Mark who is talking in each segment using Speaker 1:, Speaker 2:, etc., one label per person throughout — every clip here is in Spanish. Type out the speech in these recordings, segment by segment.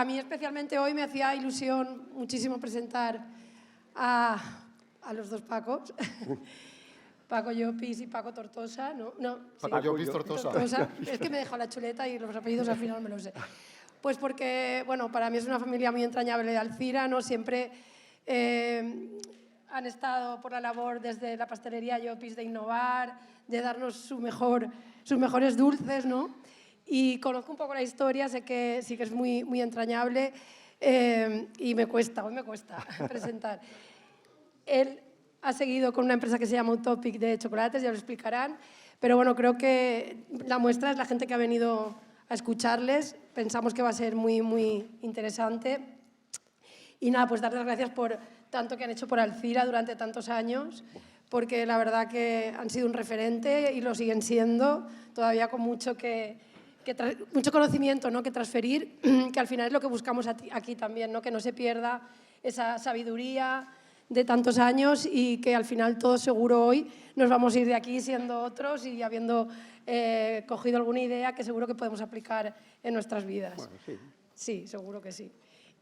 Speaker 1: a mí especialmente hoy me hacía ilusión muchísimo presentar a los dos Pacos, Paco Llopis y Paco Tortosa, ¿no?
Speaker 2: Paco Llopis Tortosa.
Speaker 1: Es que me dejó la chuleta y los apellidos al final no me los sé. Pues porque, bueno, para mí es una familia muy entrañable de Alzira, ¿no? Siempre han estado por la labor desde la pastelería Llopis de innovar, de darnos sus mejores dulces, ¿no? Y conozco un poco la historia, sé que sí que es muy, muy entrañable y hoy me cuesta presentar. Él ha seguido con una empresa que se llama Utopic de chocolates, ya lo explicarán, pero bueno, creo que la muestra es la gente que ha venido a escucharles, pensamos que va a ser muy, muy interesante. Y nada, pues darles las gracias por tanto que han hecho por Alzira durante tantos años, porque la verdad que han sido un referente y lo siguen siendo, todavía con mucho mucho conocimiento, ¿no?, que transferir, que al final es lo que buscamos aquí también, ¿no?, que no se pierda esa sabiduría de tantos años y que al final todos seguro hoy nos vamos a ir de aquí siendo otros y habiendo cogido alguna idea que seguro que podemos aplicar en nuestras vidas.
Speaker 3: Bueno, sí.
Speaker 1: Sí, seguro que sí.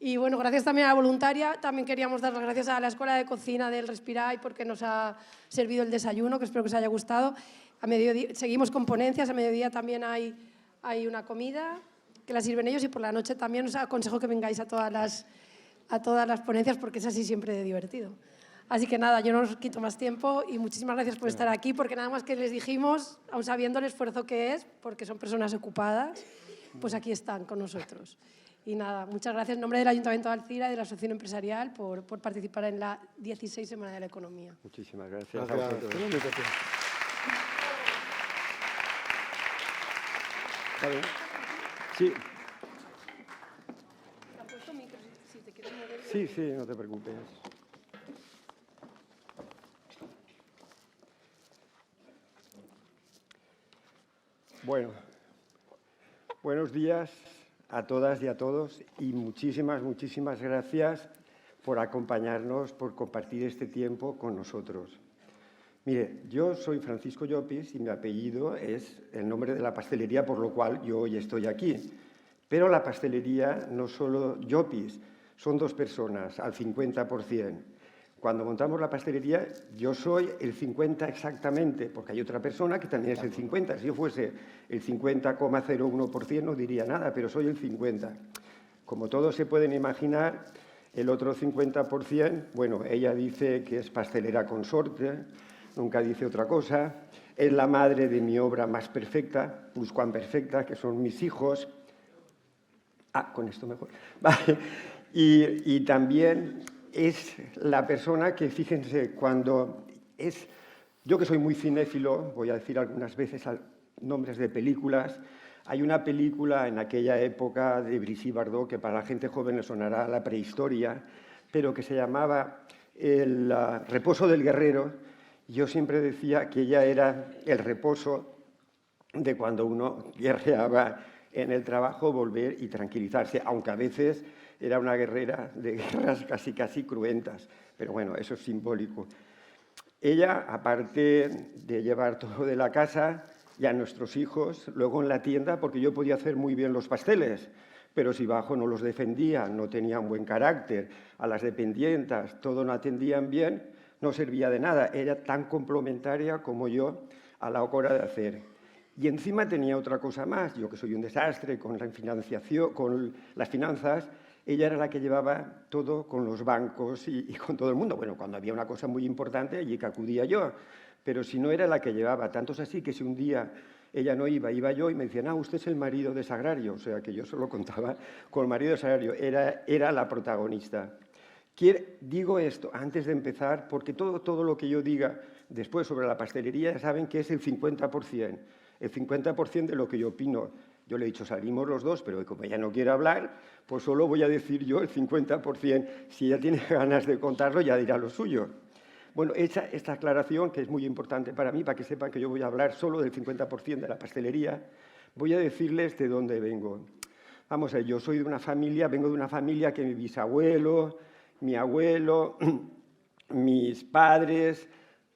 Speaker 1: Y bueno, gracias también a la voluntaria. También queríamos dar las gracias a la Escuela de Cocina del Respirai porque nos ha servido el desayuno, que espero que os haya gustado. A mediodía, seguimos con ponencias, a mediodía también hay una comida que la sirven ellos y por la noche también os aconsejo que vengáis a todas las ponencias porque es así siempre de divertido. Así que nada, yo no os quito más tiempo y muchísimas gracias por estar aquí porque nada más que les dijimos, aun sabiendo el esfuerzo que es, porque son personas ocupadas, pues aquí están con nosotros. Y nada, muchas gracias en nombre del Ayuntamiento de Alzira y de la Asociación Empresarial por participar en la 16 Semana de la Economía.
Speaker 3: Muchísimas gracias.
Speaker 2: Gracias.
Speaker 3: ¿Vale? Sí. Sí, no te preocupes. Bueno, buenos días a todas y a todos y muchísimas gracias por acompañarnos, por compartir este tiempo con nosotros. Mire, yo soy Francisco Llopis y mi apellido es el nombre de la pastelería por lo cual yo hoy estoy aquí. Pero la pastelería no solo Llopis, son dos personas al 50%. Cuando montamos la pastelería, yo soy el 50 exactamente, porque hay otra persona que también es el 50. Si yo fuese el 50,01% no diría nada, pero soy el 50. Como todos se pueden imaginar, el otro 50%, bueno, ella dice que es pastelera consorte, nunca dice otra cosa, es la madre de mi obra más perfecta, pluscuamperfecta, que son mis hijos. Con esto mejor. Vale. Y también es la persona que, fíjense, cuando es... Yo que soy muy cinéfilo, voy a decir algunas veces nombres de películas. Hay una película en aquella época de Brigitte Bardot que para la gente joven le sonará a la prehistoria, pero que se llamaba El reposo del guerrero. Yo siempre decía que ella era el reposo de cuando uno guerreaba en el trabajo, volver y tranquilizarse, aunque a veces era una guerrera de guerras casi cruentas, pero bueno, eso es simbólico. Ella, aparte de llevar todo de la casa y a nuestros hijos, luego en la tienda, porque yo podía hacer muy bien los pasteles, pero si bajo no los defendía, no tenían buen carácter, a las dependientas, todo no atendían bien, no servía de nada. Era tan complementaria como yo a la hora de hacer. Y encima tenía otra cosa más, yo que soy un desastre con la financiación, con las finanzas, ella era la que llevaba todo con los bancos y con todo el mundo. Bueno, cuando había una cosa muy importante, allí que acudía yo, pero si no era la que llevaba. Tanto es así que si un día ella no iba yo y me decían, usted es el marido de Sagrario, o sea que yo solo contaba con el marido de Sagrario, era la protagonista. Digo esto antes de empezar porque todo lo que yo diga después sobre la pastelería ya saben que es el 50%. El 50% de lo que yo opino. Yo le he dicho, salimos los dos, pero como ella no quiere hablar, pues solo voy a decir yo el 50%. Si ella tiene ganas de contarlo, ya dirá lo suyo. Bueno, hecha esta aclaración, que es muy importante para mí, para que sepan que yo voy a hablar solo del 50% de la pastelería, voy a decirles de dónde vengo. Vamos a ver, yo soy de una familia, vengo de una familia que mi bisabuelo, mi abuelo, mis padres,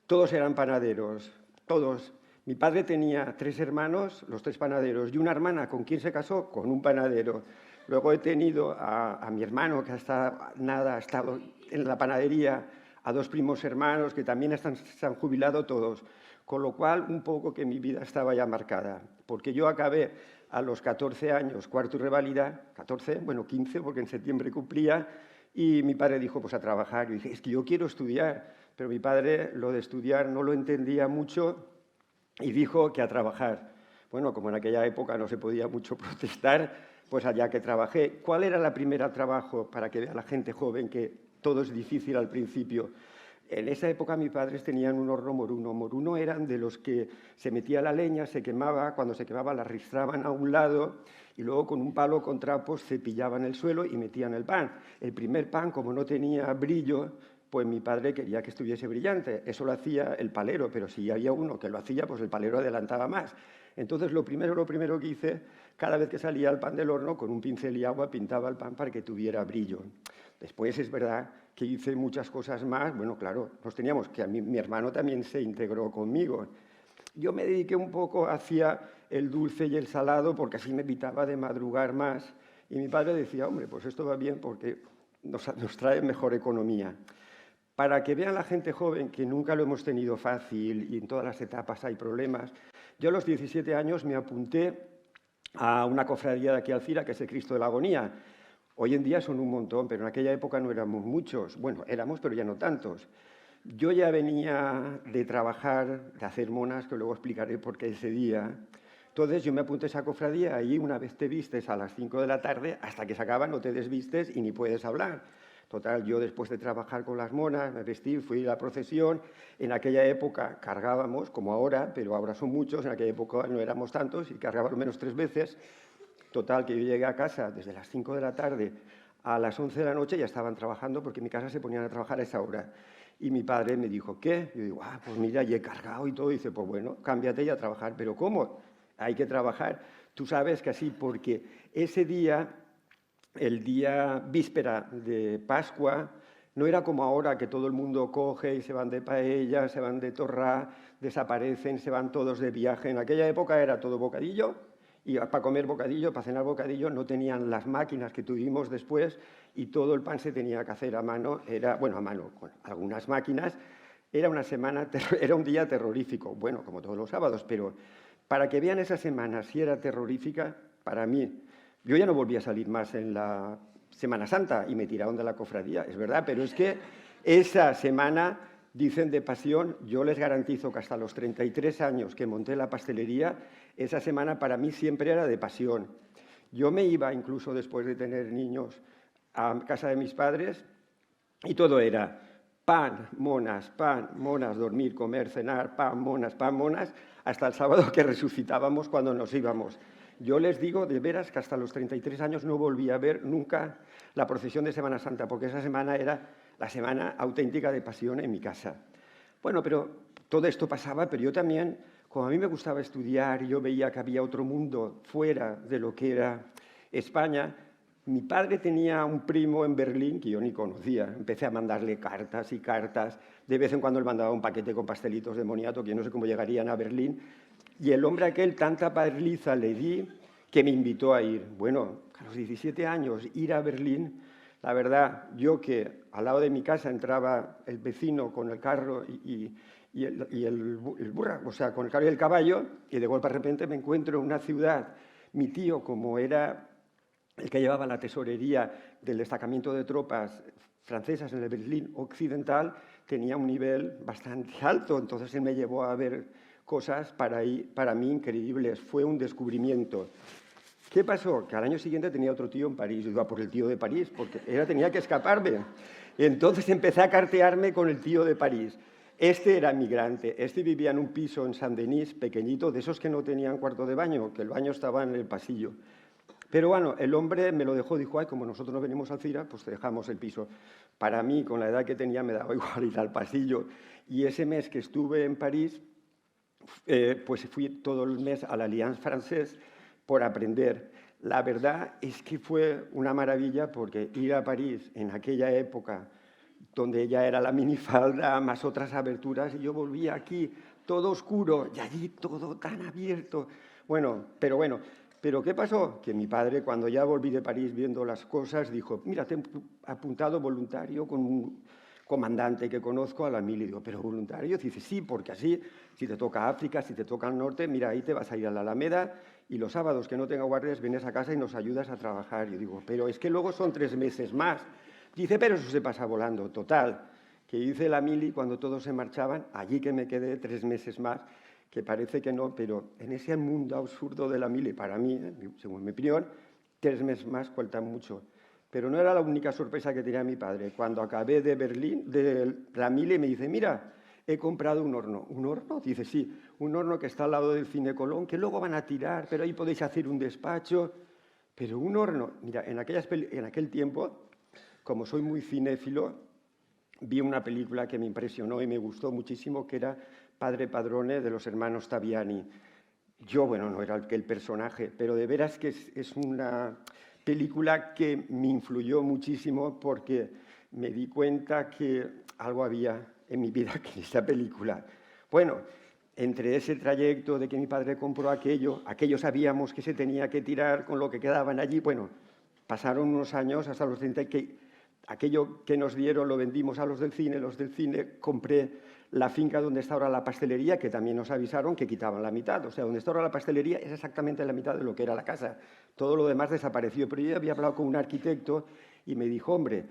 Speaker 3: todos eran panaderos, todos. Mi padre tenía 3 hermanos, los 3 panaderos, y una hermana, ¿con quién se casó? Con un panadero. Luego he tenido a mi hermano, que hasta nada ha estado en la panadería, a dos primos hermanos que también se han jubilado todos, con lo cual un poco que mi vida estaba ya marcada, porque yo acabé a los 14 años, cuarto y reválida, 14, bueno, 15, porque en septiembre cumplía, y mi padre dijo, pues a trabajar. Yo dije, es que yo quiero estudiar, pero mi padre lo de estudiar no lo entendía mucho y dijo que a trabajar. Bueno, como en aquella época no se podía mucho protestar, pues allá que trabajé. ¿Cuál era la primera trabajo para que vea la gente joven que todo es difícil al principio? En esa época mis padres tenían un horno moruno. Moruno eran de los que se metía la leña, se quemaba, cuando se quemaba la arrastraban a un lado y luego con un palo con trapos cepillaban el suelo y metían el pan. El primer pan, como no tenía brillo, pues mi padre quería que estuviese brillante. Eso lo hacía el palero, pero si había uno que lo hacía, pues el palero adelantaba más. Entonces, lo primero que hice, cada vez que salía el pan del horno, con un pincel y agua pintaba el pan para que tuviera brillo. Después es verdad que hice muchas cosas más. Bueno, claro, nos teníamos que mi hermano también se integró conmigo. Yo me dediqué un poco hacia el dulce y el salado porque así me evitaba de madrugar más. Y mi padre decía, hombre, pues esto va bien porque nos trae mejor economía. Para que vean la gente joven que nunca lo hemos tenido fácil y en todas las etapas hay problemas, yo a los 17 años me apunté a una cofradía de aquí Alcira, que es el Cristo de la Agonía. Hoy en día son un montón, pero en aquella época no éramos muchos. Bueno, éramos, pero ya no tantos. Yo ya venía de trabajar, de hacer monas, que luego explicaré por qué ese día. Entonces yo me apunté a esa cofradía, allí una vez te vistes a las 5 de la tarde, hasta que se acaba no te desvistes y ni puedes hablar. Total, yo después de trabajar con las monas, me vestí, fui a la procesión. En aquella época cargábamos, como ahora, pero ahora son muchos, en aquella época no éramos tantos y cargaba al menos 3 veces. Total, que yo llegué a casa desde las 5 de la tarde a las 11 de la noche, ya estaban trabajando porque en mi casa se ponían a trabajar a esa hora. Y mi padre me dijo, ¿qué? Yo digo, pues mira, ya he cargado y todo. Y dice, pues bueno, cámbiate y a trabajar. ¿Pero cómo? Hay que trabajar. Tú sabes que así, porque ese día, el día víspera de Pascua, no era como ahora que todo el mundo coge y se van de paella, se van de torrá, desaparecen, se van todos de viaje. En aquella época era todo bocadillo, y para comer bocadillo, para cenar bocadillo, no tenían las máquinas que tuvimos después y todo el pan se tenía que hacer a mano, a mano, con algunas máquinas. Era una semana, era un día terrorífico, bueno, como todos los sábados, pero para que vean esa semana si era terrorífica, para mí, yo ya no volví a salir más en la Semana Santa y me tiraron de la cofradía, es verdad, pero es que esa semana, dicen de pasión, yo les garantizo que hasta los 33 años que monté la pastelería, esa semana para mí siempre era de pasión. Yo me iba, incluso después de tener niños, a casa de mis padres y todo era pan, monas, dormir, comer, cenar, pan, monas, hasta el sábado que resucitábamos cuando nos íbamos. Yo les digo, de veras, que hasta los 33 años no volví a ver nunca la procesión de Semana Santa, porque esa semana era la semana auténtica de pasión en mi casa. Bueno, pero todo esto pasaba, pero yo también, como a mí me gustaba estudiar y yo veía que había otro mundo fuera de lo que era España, mi padre tenía un primo en Berlín que yo ni conocía. Empecé a mandarle cartas y cartas. De vez en cuando él mandaba un paquete con pastelitos de moniato, que yo no sé cómo llegarían a Berlín. Y el hombre aquel, tanta paliza le di que me invitó a ir. Bueno, a los 17 años, ir a Berlín, la verdad, yo que al lado de mi casa entraba el vecino con el carro y el burra, o sea, con el carro y el caballo, y de golpe de repente me encuentro en una ciudad. Mi tío, como era el que llevaba la tesorería del destacamento de tropas francesas en el Berlín Occidental, tenía un nivel bastante alto, entonces él me llevó a ver cosas para mí increíbles. Fue un descubrimiento. ¿Qué pasó? Que al año siguiente tenía otro tío en París. Yo iba por el tío de París, porque tenía que escaparme. Entonces empecé a cartearme con el tío de París. Este era migrante. Este vivía en un piso en Saint-Denis, pequeñito, de esos que no tenían cuarto de baño, que el baño estaba en el pasillo. Pero bueno, el hombre me lo dejó, dijo, ay, como nosotros no venimos al Alcira, pues dejamos el piso. Para mí, con la edad que tenía, me daba igual ir al pasillo. Y ese mes que estuve en París, pues fui todo el mes a la Alliance Française por aprender. La verdad es que fue una maravilla porque ir a París en aquella época, donde ya era la minifalda, más otras aberturas, y yo volvía aquí todo oscuro y allí todo tan abierto. Bueno, pero bueno, Pero ¿qué pasó? Que mi padre, cuando ya volví de París viendo las cosas, dijo, mira, te he apuntado voluntario con un comandante que conozco a la mili. Digo, ¿pero voluntario? Dice, sí, porque así, si te toca África, si te toca el norte, mira, ahí te vas a ir a la Alameda y los sábados que no tenga guardias vienes a casa y nos ayudas a trabajar. Yo digo, pero es que luego son 3 meses más. Dice, pero eso se pasa volando. Total, que hice la mili cuando todos se marchaban, allí que me quedé 3 meses más, que parece que no, pero en ese mundo absurdo de la mili, para mí, según mi opinión, 3 meses más cuentan mucho. Pero no era la única sorpresa que tenía mi padre. Cuando acabé de Berlín, de la mili, me dice, mira, he comprado un horno. ¿Un horno? Dice, sí, un horno que está al lado del Cine Colón, que luego van a tirar, pero ahí podéis hacer un despacho. Pero un horno, mira, en aquel tiempo, como soy muy cinéfilo, vi una película que me impresionó y me gustó muchísimo, que era Padre Padrone, de los hermanos Taviani. Yo, bueno, no era el personaje, pero de veras que es una película que me influyó muchísimo porque me di cuenta que algo había en mi vida que en esa película. Bueno, entre ese trayecto de que mi padre compró aquello sabíamos que se tenía que tirar con lo que quedaban allí. Bueno, pasaron unos años hasta los 30 que aquello que nos dieron lo vendimos a los del cine compré la finca donde está ahora la pastelería, que también nos avisaron que quitaban la mitad. O sea, donde está ahora la pastelería es exactamente la mitad de lo que era la casa. Todo lo demás desapareció. Pero yo había hablado con un arquitecto y me dijo, hombre,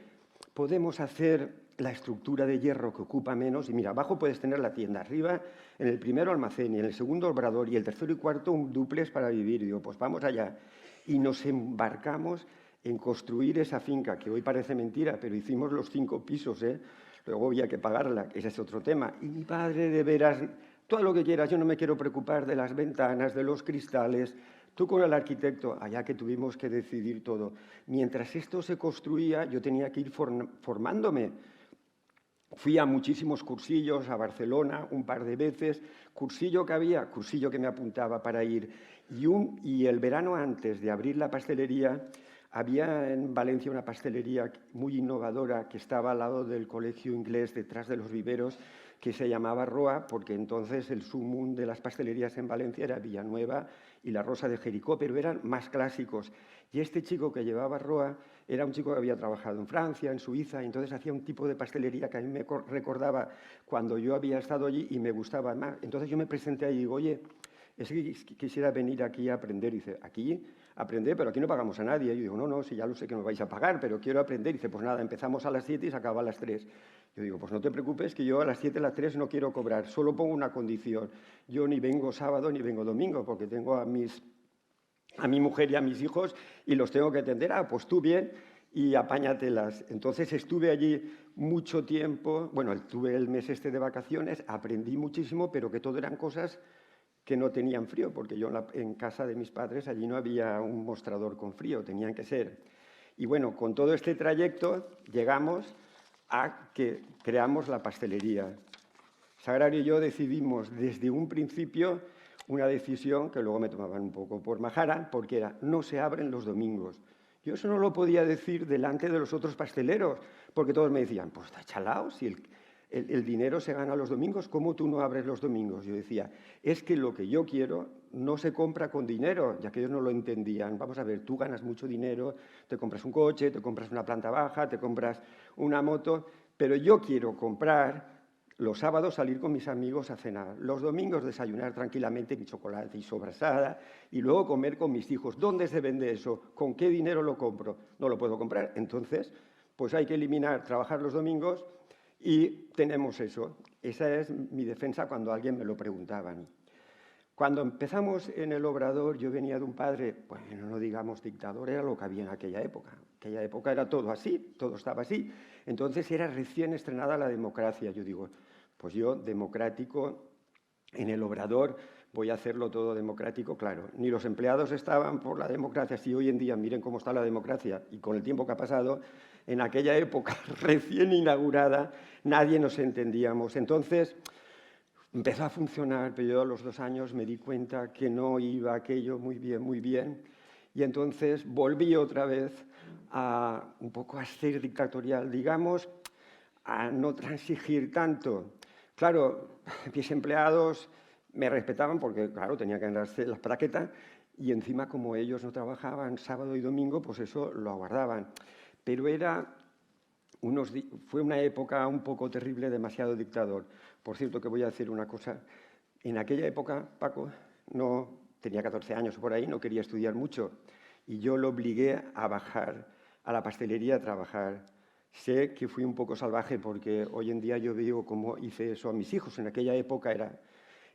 Speaker 3: podemos hacer la estructura de hierro que ocupa menos. Y mira, abajo puedes tener la tienda, arriba en el primero almacén y en el segundo obrador y el tercero y cuarto un dúplex para vivir. Y digo, pues vamos allá. Y nos embarcamos en construir esa finca, que hoy parece mentira, pero hicimos los 5 pisos, ¿eh? Luego había que pagarla, ese es otro tema. Y mi padre, de veras, todo lo que quieras, yo no me quiero preocupar de las ventanas, de los cristales. Tú con el arquitecto, allá que tuvimos que decidir todo. Mientras esto se construía, yo tenía que ir formándome. Fui a muchísimos cursillos, a Barcelona un par de veces. Cursillo que me apuntaba para ir. Y el verano antes de abrir la pastelería, había en Valencia una pastelería muy innovadora que estaba al lado del colegio inglés, detrás de los viveros, que se llamaba Roa, porque entonces el sumum de las pastelerías en Valencia era Villanueva y la Rosa de Jericó, pero eran más clásicos. Y este chico que llevaba Roa era un chico que había trabajado en Francia, en Suiza, y entonces hacía un tipo de pastelería que a mí me recordaba cuando yo había estado allí y me gustaba más. Entonces yo me presenté allí y digo, oye, es que quisiera venir aquí a aprender. Y dice, aquí aprender, pero aquí no pagamos a nadie. Y yo digo, no, si ya lo sé que no vais a pagar, pero quiero aprender. Y dice, pues nada, empezamos a las 7 y se acaba a las 3. Yo digo, pues no te preocupes, que yo a las 7, a las 3 no quiero cobrar, solo pongo una condición. Yo ni vengo sábado ni vengo domingo, porque tengo a mi mujer y a mis hijos y los tengo que atender. Ah, pues tú bien y apáñatelas. Entonces estuve allí mucho tiempo, bueno, tuve el mes este de vacaciones, aprendí muchísimo, pero que todo eran cosas que no tenían frío, porque yo en casa de mis padres allí no había un mostrador con frío, tenían que ser. Y bueno, con todo este trayecto llegamos a que creamos la pastelería. Sagrario y yo decidimos desde un principio una decisión que luego me tomaban un poco por majara, porque era, no se abren los domingos. Yo eso no lo podía decir delante de los otros pasteleros, porque todos me decían, pues está chalao, si el dinero se gana los domingos, ¿cómo tú no abres los domingos? Yo decía, es que lo que yo quiero no se compra con dinero, ya que ellos no lo entendían. Vamos a ver, tú ganas mucho dinero, te compras un coche, te compras una planta baja, te compras una moto, pero yo quiero comprar los sábados salir con mis amigos a cenar, los domingos desayunar tranquilamente mi chocolate y sobrasada y luego comer con mis hijos. ¿Dónde se vende eso? ¿Con qué dinero lo compro? No lo puedo comprar. Entonces, pues hay que eliminar trabajar los domingos y tenemos eso. Esa es mi defensa cuando alguien me lo preguntaban. Cuando empezamos en el Obrador, yo venía de un padre, bueno, no digamos dictador, era lo que había en aquella época. En aquella época era todo así, todo estaba así. Entonces era recién estrenada la democracia. Yo digo, pues yo, democrático, en el Obrador voy a hacerlo todo democrático, claro. Ni los empleados estaban por la democracia, si hoy en día miren cómo está la democracia y con el tiempo que ha pasado, en aquella época recién inaugurada, nadie nos entendíamos. Entonces empezó a funcionar, pero yo a los 2 años me di cuenta que no iba aquello muy bien. Y entonces volví otra vez a un poco a ser dictatorial, digamos, a no transigir tanto. Claro, mis empleados Me respetaban porque, claro, tenía que ganarse las plaquetas y encima como ellos no trabajaban sábado y domingo, pues eso lo aguardaban. Pero fue una época un poco terrible, demasiado dictador. Por cierto, que voy a decir una cosa. En aquella época, Paco no tenía 14 años o por ahí, no quería estudiar mucho. Y yo lo obligué a bajar a la pastelería a trabajar. Sé que fui un poco salvaje porque hoy en día yo veo cómo hice eso a mis hijos. En aquella época era...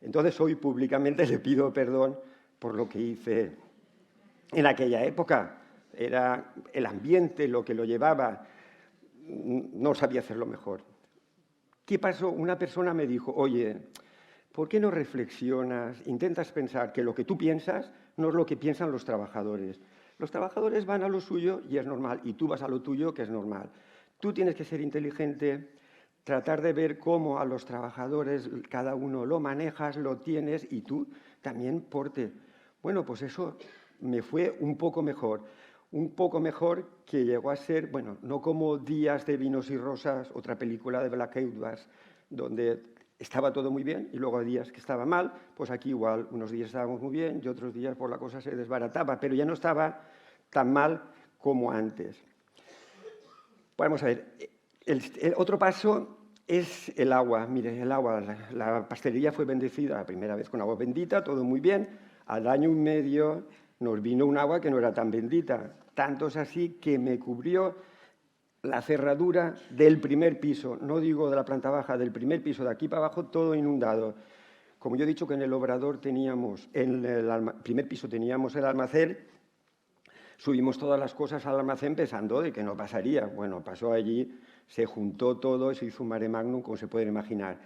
Speaker 3: Entonces hoy públicamente le pido perdón por lo que hice en aquella época. Era el ambiente lo que lo llevaba. No sabía hacerlo mejor. ¿Qué pasó? Una persona me dijo, oye, ¿por qué no reflexionas, intentas pensar que lo que tú piensas no es lo que piensan los trabajadores? Los trabajadores van a lo suyo y es normal, y tú vas a lo tuyo, que es normal. Tú tienes que ser inteligente, tratar de ver cómo a los trabajadores cada uno lo manejas, lo tienes, y tú también porte. Bueno, pues eso me fue un poco mejor que llegó a ser, bueno, no como Días de vinos y rosas, otra película de Black Edwards, donde estaba todo muy bien y luego días que estaba mal, pues aquí igual unos días estábamos muy bien y otros días por la cosa se desbarataba, pero ya no estaba tan mal como antes. Vamos a ver, el otro paso es el agua. Mire, el agua, la pastelería fue bendecida la primera vez con agua bendita, todo muy bien. Al año y medio nos vino un agua que no era tan bendita. Tanto es así que me cubrió la cerradura del primer piso, no digo de la planta baja, del primer piso, de aquí para abajo, todo inundado. Como yo he dicho que en el obrador teníamos, en el primer piso teníamos el almacén, subimos todas las cosas al almacén pensando de que no pasaría. Bueno, pasó allí, se juntó todo, se hizo un mare magnum, como se pueden imaginar.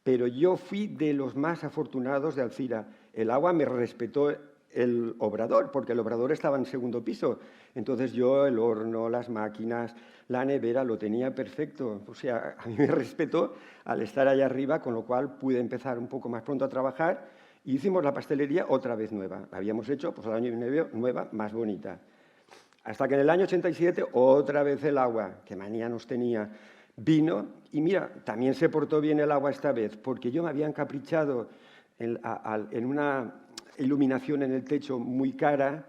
Speaker 3: Pero yo fui de los más afortunados de Alcira. El agua me respetó el obrador, porque el obrador estaba en segundo piso. Entonces yo el horno, las máquinas, la nevera, lo tenía perfecto. O sea, a mí me respetó al estar allá arriba, con lo cual pude empezar un poco más pronto a trabajar y hicimos la pastelería otra vez nueva. La habíamos hecho pues al año y medio nueva, más bonita. Hasta que en el año 87 otra vez el agua, que manía nos tenía, vino y mira, también se portó bien el agua esta vez, porque yo me había encaprichado en una iluminación en el techo muy cara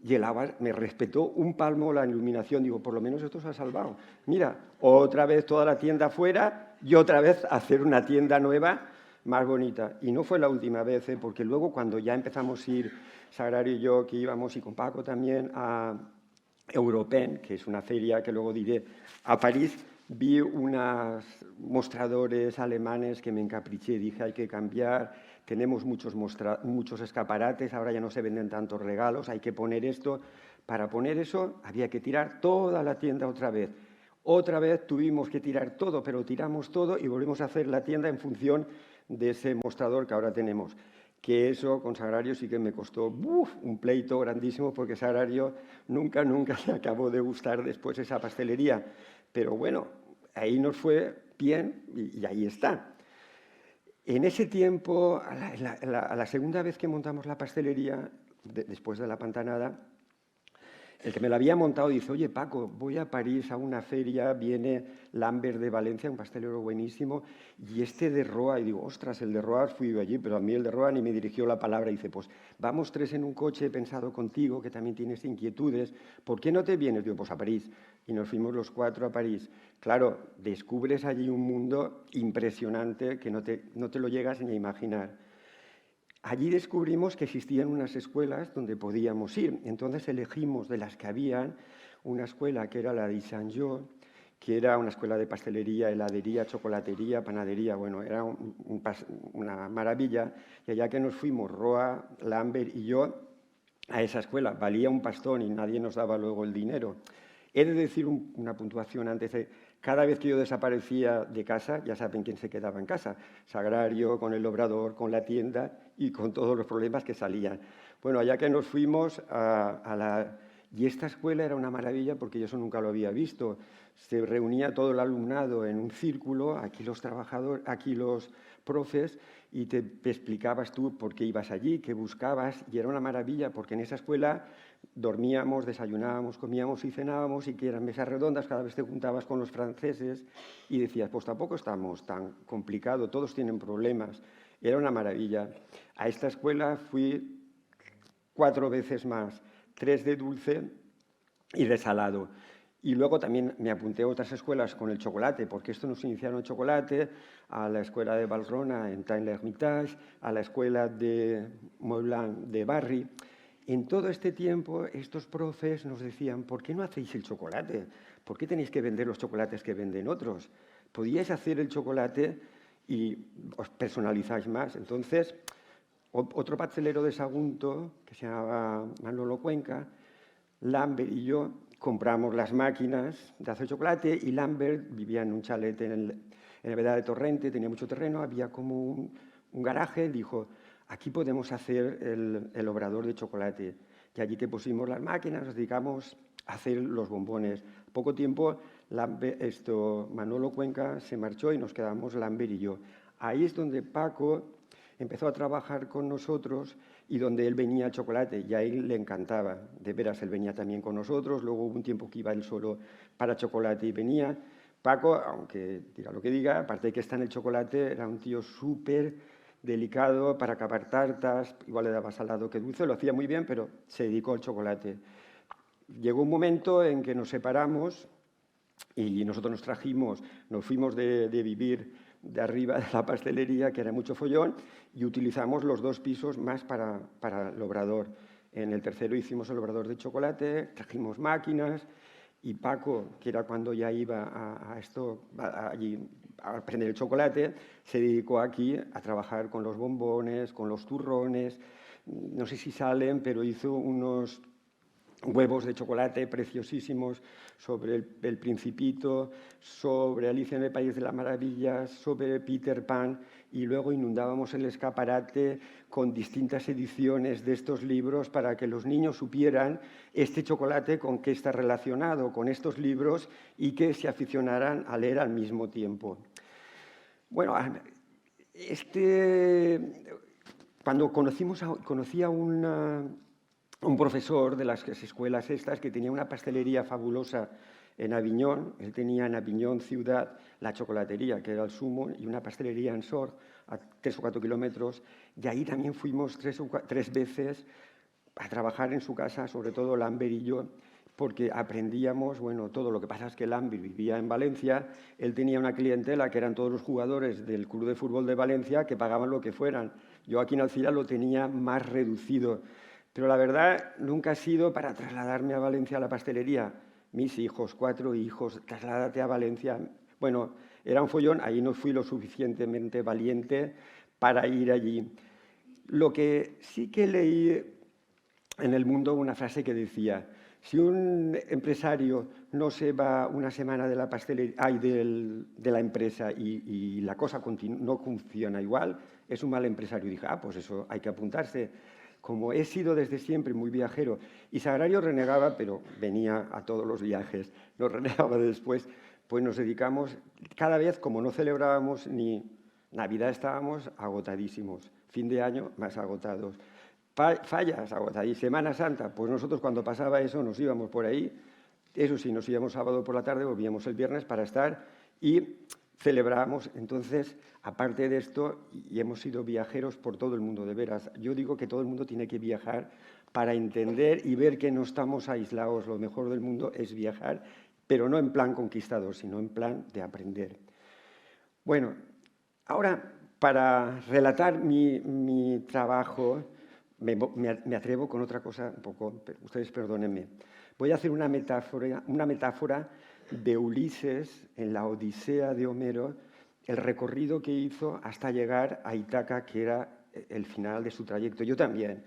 Speaker 3: y el agua me respetó un palmo la iluminación. Digo, por lo menos esto se ha salvado. Mira, otra vez toda la tienda fuera y otra vez hacer una tienda nueva más bonita. Y no fue la última vez, porque luego cuando ya empezamos a ir, Sagrario y yo, que íbamos, y con Paco también, a Europen, que es una feria que luego diré, a París, vi unos mostradores alemanes que me encapriché, dije hay que cambiar, tenemos muchos escaparates, ahora ya no se venden tantos regalos, hay que poner esto. Para poner eso había que tirar toda la tienda otra vez. Otra vez tuvimos que tirar todo, pero tiramos todo y volvimos a hacer la tienda en función de ese mostrador que ahora tenemos. Que eso con Sagrario sí que me costó un pleito grandísimo, porque Sagrario nunca le acabó de gustar después esa pastelería. Pero bueno, ahí nos fue bien y ahí está. En ese tiempo, a la segunda vez que montamos la pastelería, después de la pantanada, el que me la había montado dice, oye Paco, voy a París a una feria, viene Lambert de Valencia, un pastelero buenísimo, y este de Roa, y digo, ostras, el de Roa fui yo allí, pero a mí el de Roa ni me dirigió la palabra, y dice, pues vamos 3 en un coche, he pensado contigo, que también tienes inquietudes, ¿por qué no te vienes? Digo, pues a París, y nos fuimos los 4 a París. Claro, descubres allí un mundo impresionante que no te lo llegas ni a imaginar. Allí descubrimos que existían unas escuelas donde podíamos ir. Entonces elegimos de las que habían una escuela que era la de Saint-Jean, que era una escuela de pastelería, heladería, chocolatería, panadería. Bueno, era una maravilla. Y allá que nos fuimos, Roa, Lambert y yo, a esa escuela, valía un pastón y nadie nos daba luego el dinero. He de decir una puntuación antes de... Cada vez que yo desaparecía de casa, ya saben quién se quedaba en casa. Sagrario, con el obrador, con la tienda y con todos los problemas que salían. Bueno, allá que nos fuimos Y esta escuela era una maravilla porque yo eso nunca lo había visto. Se reunía todo el alumnado en un círculo, aquí los trabajadores, aquí los profes, y te explicabas tú por qué ibas allí, qué buscabas, y era una maravilla porque en esa escuela dormíamos, desayunábamos, comíamos y cenábamos, y que eran mesas redondas, cada vez te juntabas con los franceses y decías, pues tampoco estamos tan complicado, todos tienen problemas. Era una maravilla. A esta escuela fui 4 veces más, 3 de dulce y de salado. Y luego también me apunté a otras escuelas con el chocolate, porque esto nos iniciaron el chocolate, a la escuela de Valrhona en Tain-l'Hermitage, a la escuela de Moulin de Barry. En todo este tiempo, estos profes nos decían, ¿por qué no hacéis el chocolate? ¿Por qué tenéis que vender los chocolates que venden otros? Podíais hacer el chocolate y os personalizáis más. Entonces, otro pastelero de Sagunto, que se llamaba Manolo Cuenca, Lambert y yo compramos las máquinas de hacer chocolate y Lambert vivía en un chalet en la Veda de Torrente, tenía mucho terreno, había como un garaje, dijo, aquí podemos hacer el obrador de chocolate. Y allí que pusimos las máquinas, nos dedicamos a hacer los bombones. Poco tiempo, Manolo Cuenca se marchó y nos quedamos Lambert y yo. Ahí es donde Paco empezó a trabajar con nosotros y donde él venía al chocolate, y a él le encantaba. De veras, él venía también con nosotros, luego hubo un tiempo que iba él solo para chocolate y venía. Paco, aunque diga lo que diga, aparte de que está en el chocolate, era un tío súper delicado para acabar tartas, igual le daba salado que dulce, lo hacía muy bien, pero se dedicó al chocolate. Llegó un momento en que nos separamos y nosotros nos fuimos de vivir de arriba de la pastelería, que era mucho follón, y utilizamos los 2 pisos más para el obrador. En el tercero hicimos el obrador de chocolate, trajimos máquinas, y Paco, que era cuando ya iba allí a aprender el chocolate, se dedicó aquí a trabajar con los bombones, con los turrones, no sé si salen, pero hizo unos huevos de chocolate preciosísimos sobre el Principito, sobre Alicia en el País de las Maravillas, sobre Peter Pan, y luego inundábamos el escaparate con distintas ediciones de estos libros para que los niños supieran este chocolate con qué está relacionado, con estos libros, y que se aficionaran a leer al mismo tiempo. Bueno, cuando conocí a un profesor de las escuelas estas que tenía una pastelería fabulosa en Aviñón. Él tenía en Aviñón ciudad la chocolatería, que era el Sumo, y una pastelería en Sort, a 3 o 4 kilómetros. Y ahí también fuimos 3 veces a trabajar en su casa, sobre todo Lambert y yo, porque aprendíamos, bueno, todo. Lo que pasa es que Lambert vivía en Valencia, él tenía una clientela que eran todos los jugadores del Club de Fútbol de Valencia que pagaban lo que fueran. Yo aquí en Alcira lo tenía más reducido. Pero la verdad, nunca ha sido para trasladarme a Valencia a la pastelería. Mis hijos, 4 hijos, trasládate a Valencia. Bueno, era un follón, ahí no fui lo suficientemente valiente para ir allí. Lo que sí que leí en El Mundo una frase que decía, si un empresario no se va una semana de la pastelería, de la empresa y la cosa no funciona igual, es un mal empresario. Y dije, pues eso hay que apuntarse. Como he sido desde siempre muy viajero, y Sagrario renegaba, pero venía a todos los viajes, no renegaba después, pues nos dedicamos, cada vez como no celebrábamos ni Navidad estábamos agotadísimos, fin de año más agotados, fallas agotadísimas, Semana Santa, pues nosotros cuando pasaba eso nos íbamos por ahí, eso sí, nos íbamos sábado por la tarde, volvíamos el viernes para estar y celebramos. Entonces, aparte de esto, y hemos sido viajeros por todo el mundo, de veras. Yo digo que todo el mundo tiene que viajar para entender y ver que no estamos aislados. Lo mejor del mundo es viajar, pero no en plan conquistador, sino en plan de aprender. Bueno, ahora, para relatar mi trabajo, me atrevo con otra cosa un poco, ustedes perdónenme. Voy a hacer una metáfora de Ulises en la Odisea de Homero, el recorrido que hizo hasta llegar a Ítaca, que era el final de su trayecto. Yo también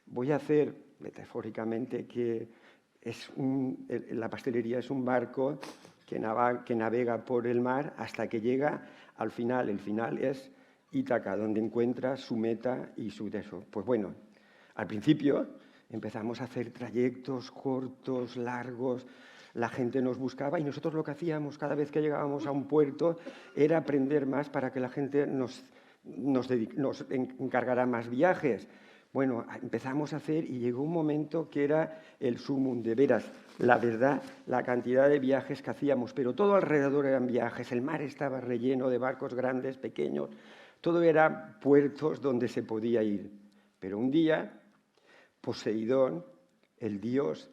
Speaker 3: voy a hacer, metafóricamente, que la pastelería es un barco que navega por el mar hasta que llega al final. El final es Ítaca, donde encuentra su meta y su deseo. Pues bueno, al principio empezamos a hacer trayectos cortos, largos. La gente nos buscaba y nosotros lo que hacíamos cada vez que llegábamos a un puerto era aprender más para que la gente nos encargara más viajes. Bueno, empezamos a hacer y llegó un momento que era el sumum, de veras, la verdad, la cantidad de viajes que hacíamos, pero todo alrededor eran viajes. El mar estaba relleno de barcos grandes, pequeños, Todo eran puertos donde se podía ir. Pero un día, Poseidón, el dios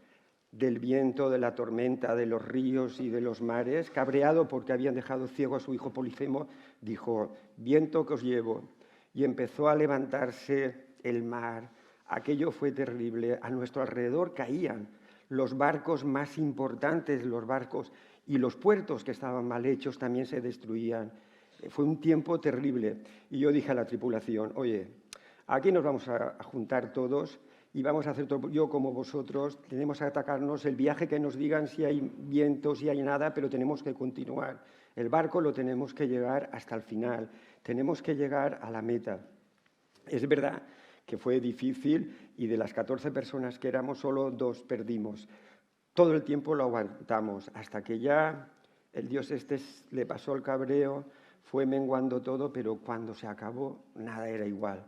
Speaker 3: del viento, de la tormenta, de los ríos y de los mares, cabreado porque habían dejado ciego a su hijo Polifemo, dijo: viento que os llevo. Y empezó a levantarse el mar. Aquello fue terrible. A nuestro alrededor caían los barcos más importantes, los barcos, y los puertos que estaban mal hechos también se destruían. Fue un tiempo terrible. Y yo dije a la tripulación: oye, aquí nos vamos a juntar todos y vamos a hacer todo. Yo como vosotros tenemos que atacarnos el viaje, que nos digan si hay viento, si hay nada, pero tenemos que continuar. El barco lo tenemos que llegar hasta el final, tenemos que llegar a la meta. Es verdad que fue difícil y de las 14 personas que éramos, solo 2 perdimos. Todo el tiempo lo aguantamos hasta que ya el dios este le pasó el cabreo, fue menguando todo, pero cuando se acabó nada era igual.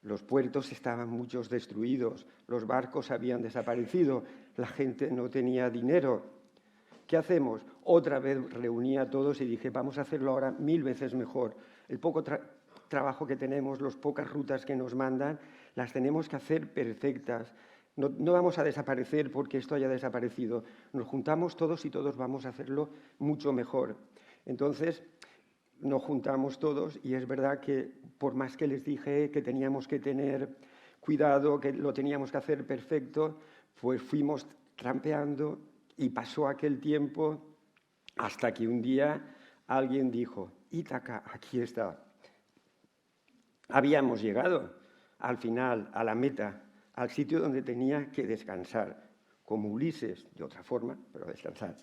Speaker 3: Los puertos estaban muchos destruidos, los barcos habían desaparecido, la gente no tenía dinero. ¿Qué hacemos? Otra vez reuní a todos y dije: vamos a hacerlo ahora 1000 veces mejor. El poco trabajo que tenemos, las pocas rutas que nos mandan, las tenemos que hacer perfectas. No vamos a desaparecer porque esto haya desaparecido. Nos juntamos todos y todos vamos a hacerlo mucho mejor. Entonces, nos juntamos todos y es verdad que por más que les dije que teníamos que tener cuidado, que lo teníamos que hacer perfecto, pues fuimos trampeando y pasó aquel tiempo hasta que un día alguien dijo: Ítaca, aquí está. Habíamos llegado al final, a la meta, al sitio donde tenía que descansar, como Ulises, de otra forma, pero descansar.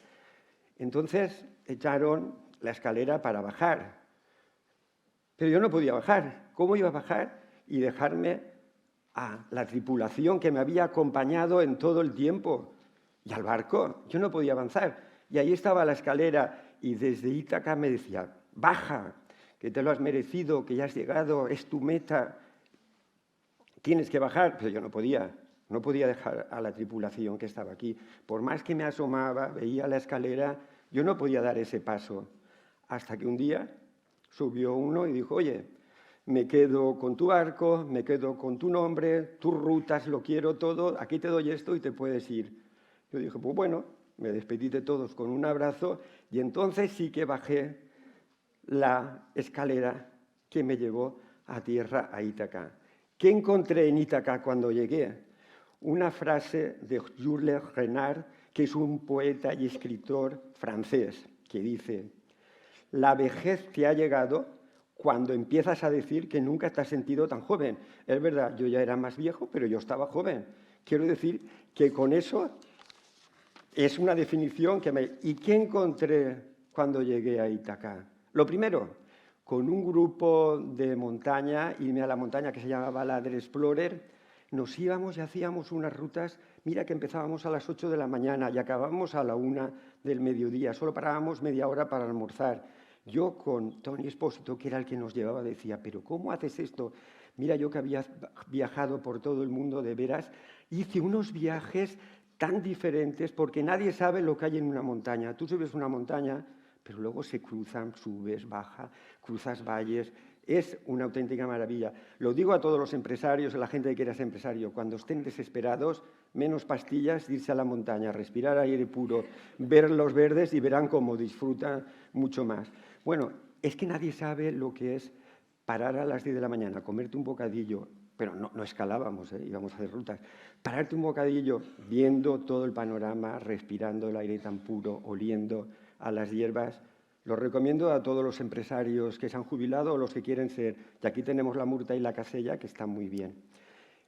Speaker 3: Entonces echaron la escalera para bajar, pero yo no podía bajar. ¿Cómo iba a bajar y dejarme a la tripulación que me había acompañado en todo el tiempo y al barco? Yo no podía avanzar. Y ahí estaba la escalera y desde Ítaca me decía: baja, que te lo has merecido, que ya has llegado, es tu meta, tienes que bajar. Pero yo no podía dejar a la tripulación que estaba aquí. Por más que me asomaba, veía la escalera, yo no podía dar ese paso. Hasta que un día subió uno y dijo: oye, me quedo con tu barco, me quedo con tu nombre, tus rutas, lo quiero todo, aquí te doy esto y te puedes ir. Yo dije: pues bueno, me despedí de todos con un abrazo y entonces sí que bajé la escalera que me llevó a tierra, a Ítaca. ¿Qué encontré en Ítaca cuando llegué? Una frase de Jules Renard, que es un poeta y escritor francés, que dice: la vejez te ha llegado cuando empiezas a decir que nunca te has sentido tan joven. Es verdad, yo ya era más viejo, pero yo estaba joven. Quiero decir que con eso es una definición que me... ¿Y qué encontré cuando llegué a Ítaca? Lo primero, con un grupo de montaña, irme a la montaña que se llamaba Ladder Explorer, nos íbamos y hacíamos unas rutas. Mira que empezábamos a las 8 de la mañana y acabábamos a la 1 del mediodía. Solo parábamos media hora para almorzar. Yo con Tony Espósito, que era el que nos llevaba, decía: ¿pero cómo haces esto? Mira, yo que había viajado por todo el mundo, de veras, hice unos viajes tan diferentes porque nadie sabe lo que hay en una montaña. Tú subes una montaña, pero luego se cruzan, subes, bajas, cruzas valles. Es una auténtica maravilla. Lo digo a todos los empresarios, a la gente que quiera ser empresario: cuando estén desesperados, menos pastillas, irse a la montaña, respirar aire puro, ver los verdes y verán cómo disfrutan mucho más. Bueno, es que nadie sabe lo que es parar a las 10 de la mañana, comerte un bocadillo, pero no escalábamos, íbamos a hacer rutas. Pararte un bocadillo viendo todo el panorama, respirando el aire tan puro, oliendo a las hierbas. Lo recomiendo a todos los empresarios que se han jubilado o los que quieren ser. Y aquí tenemos la Murta y la Casella, que están muy bien.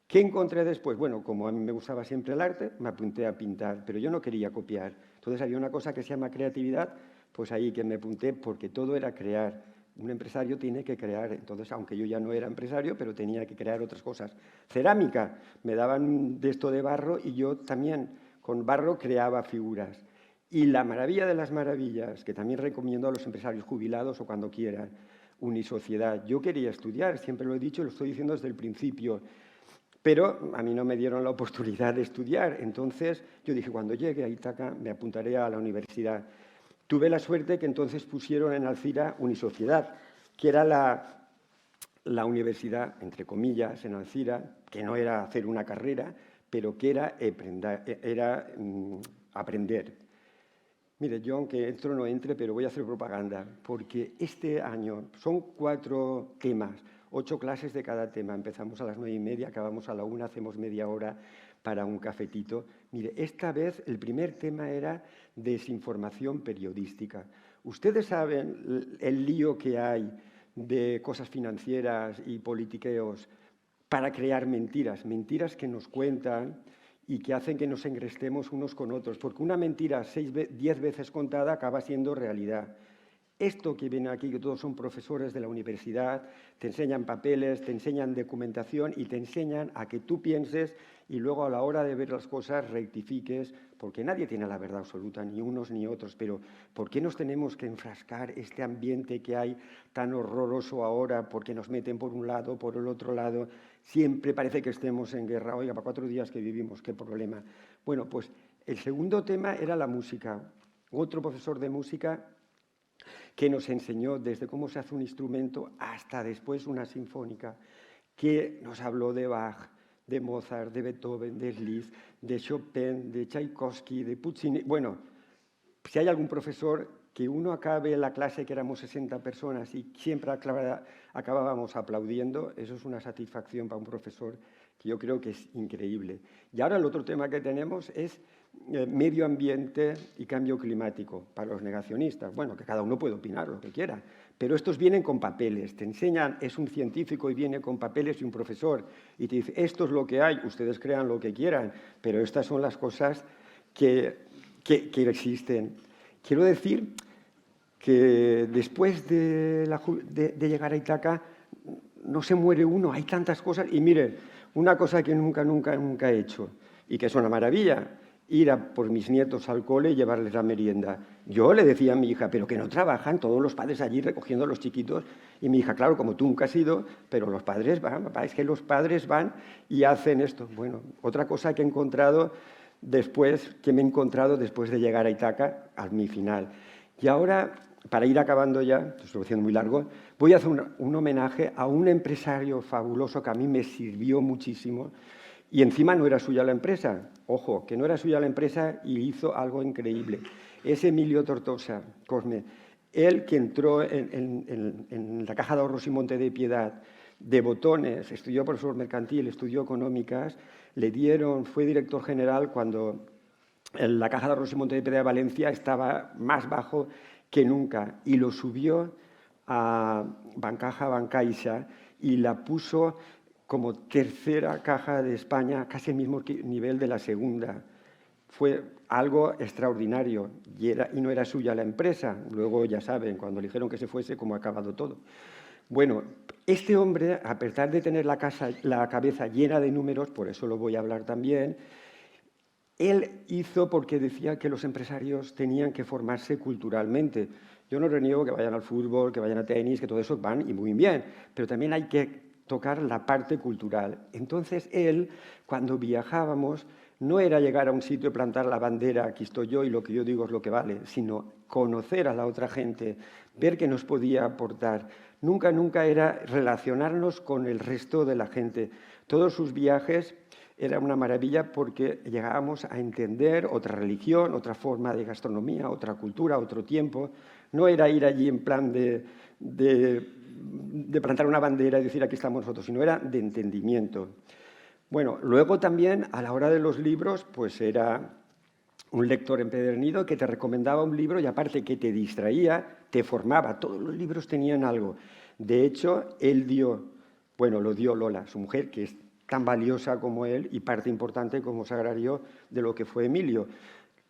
Speaker 3: ¿Qué encontré después? Bueno, como a mí me gustaba siempre el arte, me apunté a pintar, pero yo no quería copiar. Entonces había una cosa que se llama creatividad, pues ahí que me apunté, porque todo era crear. Un empresario tiene que crear. Entonces, aunque yo ya no era empresario, pero tenía que crear otras cosas. Cerámica, me daban de esto de barro y yo también con barro creaba figuras. Y la maravilla de las maravillas, que también recomiendo a los empresarios jubilados o cuando quieran, Unisociedad. Yo quería estudiar, siempre lo he dicho, lo estoy diciendo desde el principio, pero a mí no me dieron la oportunidad de estudiar. Entonces yo dije: cuando llegue a Ítaca me apuntaré a la universidad. Tuve la suerte que entonces pusieron en Alcira Unisociedad, que era la universidad, entre comillas, en Alcira, que no era hacer una carrera, pero que era aprender. Mire, yo aunque entro no entre, pero voy a hacer propaganda, porque este año son 4 temas, 8 clases de cada tema. Empezamos a las 9:30, acabamos a la 1, hacemos media hora para un cafetito. Mire, esta vez el primer tema era desinformación periodística. Ustedes saben el lío que hay de cosas financieras y politiqueos para crear mentiras, mentiras que nos cuentan y que hacen que nos engrestemos unos con otros, porque una mentira 10 veces contada acaba siendo realidad. Esto que viene aquí, que todos son profesores de la universidad, te enseñan papeles, te enseñan documentación y te enseñan a que tú pienses y luego a la hora de ver las cosas rectifiques, porque nadie tiene la verdad absoluta, ni unos ni otros, pero ¿por qué nos tenemos que enfrascar este ambiente que hay tan horroroso ahora, porque nos meten por un lado, por el otro lado? Siempre parece que estemos en guerra. Oiga, para 4 días que vivimos, qué problema. Bueno, pues el segundo tema era la música. Otro profesor de música que nos enseñó desde cómo se hace un instrumento hasta después una sinfónica, que nos habló de Bach, de Mozart, de Beethoven, de Liszt, de Chopin, de Tchaikovsky, de Puccini. Bueno, si hay algún profesor que uno acabe la clase, que éramos 60 personas y siempre acabábamos aplaudiendo, eso es una satisfacción para un profesor que yo creo que es increíble. Y ahora el otro tema que tenemos es medio ambiente y cambio climático para los negacionistas. Bueno, que cada uno puede opinar lo que quiera, pero estos vienen con papeles, te enseñan, es un científico y viene con papeles y un profesor y te dice, esto es lo que hay, ustedes crean lo que quieran, pero estas son las cosas que existen. Quiero decir que después de llegar a Ítaca no se muere uno, hay tantas cosas. Y miren, una cosa que nunca he hecho y que es una maravilla, ir a por mis nietos al cole y llevarles la merienda. Yo le decía a mi hija, pero que no trabajan todos los padres allí recogiendo a los chiquitos. Y mi hija, claro, como tú nunca has ido, pero los padres van, papá, es que los padres van y hacen esto. Bueno, otra cosa que he encontrado después de llegar a Ítaca, a mi final. Y ahora, para ir acabando ya, estoy haciendo muy largo, voy a hacer un homenaje a un empresario fabuloso que a mí me sirvió muchísimo y encima no era suya la empresa. Ojo, que no era suya la empresa y hizo algo increíble. Es Emilio Tortosa, Cosme. Él que entró en la Caja de Ahorros y Monte de Piedad de botones, estudió profesor mercantil, estudió económicas, fue director general cuando la Caja de Ahorros y Monte de Piedad de Valencia estaba más bajo que nunca y lo subió a Bancaja, Bancaixa y la puso como tercera caja de España, casi el mismo nivel de la segunda. Fue algo extraordinario y no era suya la empresa. Luego, ya saben, cuando le dijeron que se fuese, cómo ha acabado todo. Bueno, este hombre, a pesar de tener la cabeza llena de números, por eso lo voy a hablar también, él hizo porque decía que los empresarios tenían que formarse culturalmente. Yo no reniego que vayan al fútbol, que vayan a tenis, que todo eso van y muy bien, pero también hay que tocar la parte cultural. Entonces él, cuando viajábamos, no era llegar a un sitio y plantar la bandera, aquí estoy yo y lo que yo digo es lo que vale, sino conocer a la otra gente, ver qué nos podía aportar. Nunca era relacionarnos con el resto de la gente. Todos sus viajes era una maravilla porque llegábamos a entender otra religión, otra forma de gastronomía, otra cultura, otro tiempo. No era ir allí en plan de plantar una bandera y decir aquí estamos nosotros, sino era de entendimiento. Bueno, luego también a la hora de los libros, pues era un lector empedernido que te recomendaba un libro y aparte que te distraía, te formaba. Todos los libros tenían algo. De hecho, lo dio Lola, su mujer, que es tan valiosa como él y parte importante como sagrario de lo que fue Emilio.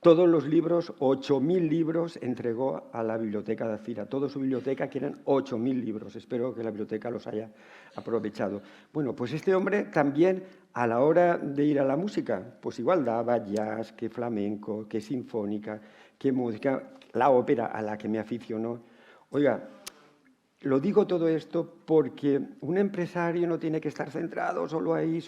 Speaker 3: Todos los libros, 8.000 libros, entregó a la biblioteca de Alcira. Toda su biblioteca, que eran 8.000 libros. Espero que la biblioteca los haya aprovechado. Bueno, pues este hombre también, a la hora de ir a la música, pues igual daba jazz, que flamenco, que sinfónica, que música, la ópera a la que me aficionó. Oiga, lo digo todo esto porque un empresario no tiene que estar centrado solo ahí,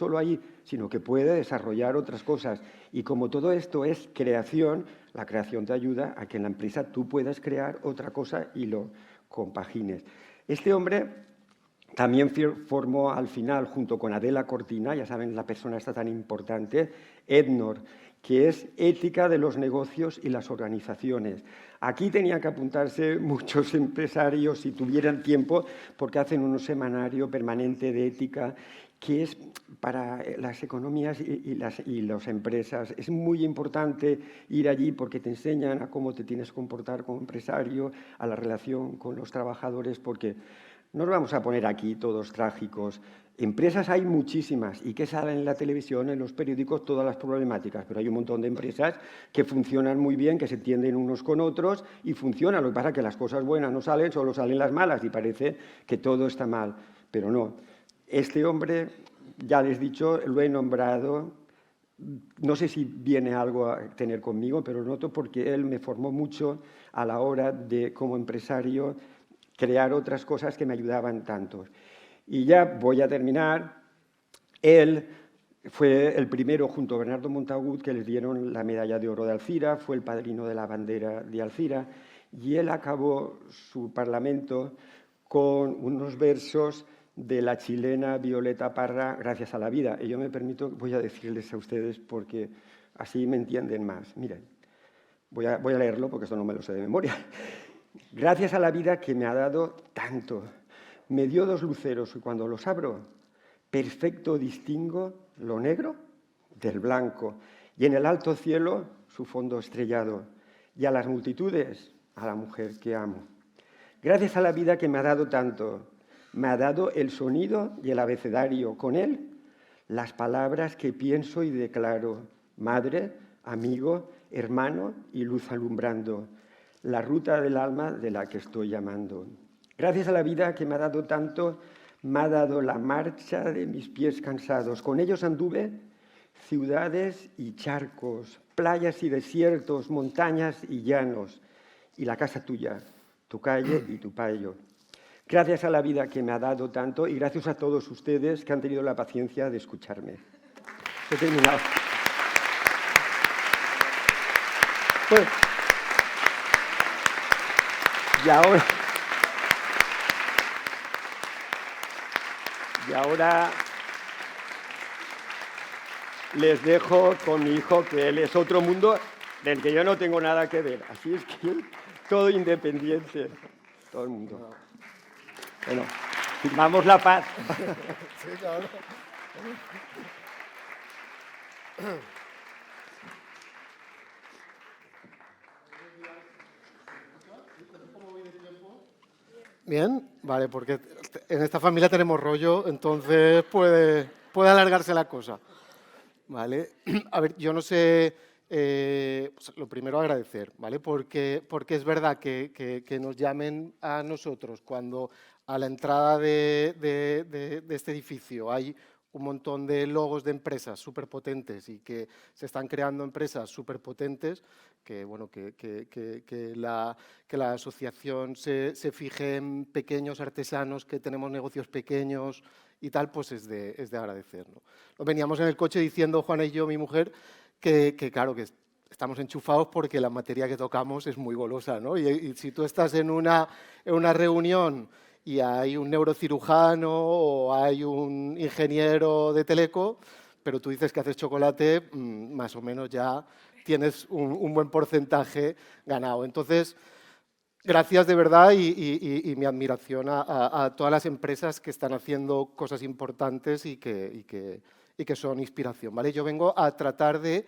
Speaker 3: sino que puede desarrollar otras cosas. Y como todo esto es creación, la creación te ayuda a que en la empresa tú puedas crear otra cosa y lo compagines. Este hombre También formó al final, junto con Adela Cortina, ya saben, la persona esta tan importante, EDNOR, que es Ética de los Negocios y las Organizaciones. Aquí tenían que apuntarse muchos empresarios si tuvieran tiempo, porque hacen un semanario permanente de ética que es para las economías y las empresas. Es muy importante ir allí porque te enseñan a cómo te tienes que comportar como empresario, a la relación con los trabajadores, porque no nos vamos a poner aquí todos trágicos. Empresas hay muchísimas y que salen en la televisión, en los periódicos, todas las problemáticas, pero hay un montón de empresas que funcionan muy bien, que se entienden unos con otros y funcionan. Lo que pasa es que las cosas buenas no salen, solo salen las malas y parece que todo está mal, pero no. Este hombre, ya les he dicho, lo he nombrado, no sé si viene algo a tener conmigo, pero lo noto porque él me formó mucho a la hora de, como empresario, crear otras cosas que me ayudaban tanto. Y ya voy a terminar. Él fue el primero, junto a Bernardo Montagut, que les dieron la medalla de oro de Alcira, fue el padrino de la bandera de Alcira, y él acabó su parlamento con unos versos de la chilena Violeta Parra, Gracias a la vida. Y yo me permito, voy a decirles a ustedes porque así me entienden más. Miren, voy a leerlo porque esto no me lo sé de memoria. Gracias a la vida que me ha dado tanto. Me dio 2 luceros y cuando los abro, perfecto distingo lo negro del blanco y en el alto cielo su fondo estrellado y a las multitudes a la mujer que amo. Gracias a la vida que me ha dado tanto, me ha dado el sonido y el abecedario, con él las palabras que pienso y declaro, madre, amigo, hermano y luz alumbrando, la ruta del alma de la que estoy llamando. Gracias a la vida que me ha dado tanto, me ha dado la marcha de mis pies cansados. Con ellos anduve ciudades y charcos, playas y desiertos, montañas y llanos, y la casa tuya, tu calle y tu payo. Gracias a la vida que me ha dado tanto y gracias a todos ustedes que han tenido la paciencia de escucharme. He terminado. Pues, y ahora les dejo con mi hijo, que él es otro mundo del que yo no tengo nada que ver. Así es que todo independiente, todo el mundo. Bueno, firmamos la paz.
Speaker 2: Sí, claro. Bien, vale, porque en esta familia tenemos rollo, entonces puede alargarse la cosa. Vale, a ver, yo no sé, pues lo primero agradecer, ¿vale? Porque es verdad que nos llamen a nosotros cuando a la entrada de este edificio hay un montón de logos de empresas súper potentes y que se están creando empresas súper potentes, que, bueno, que la asociación se fije en pequeños artesanos que tenemos negocios pequeños y tal, pues es de agradecer, ¿no? Lo veníamos en el coche diciendo, Juana y yo, mi mujer, que claro, que estamos enchufados porque la materia que tocamos es muy golosa, ¿no? Y si tú estás en una reunión y hay un neurocirujano o hay un ingeniero de teleco, pero tú dices que haces chocolate, más o menos ya tienes un buen porcentaje ganado. Entonces, gracias de verdad y mi admiración a todas las empresas que están haciendo cosas importantes y que son inspiración, ¿vale? Yo vengo a tratar de,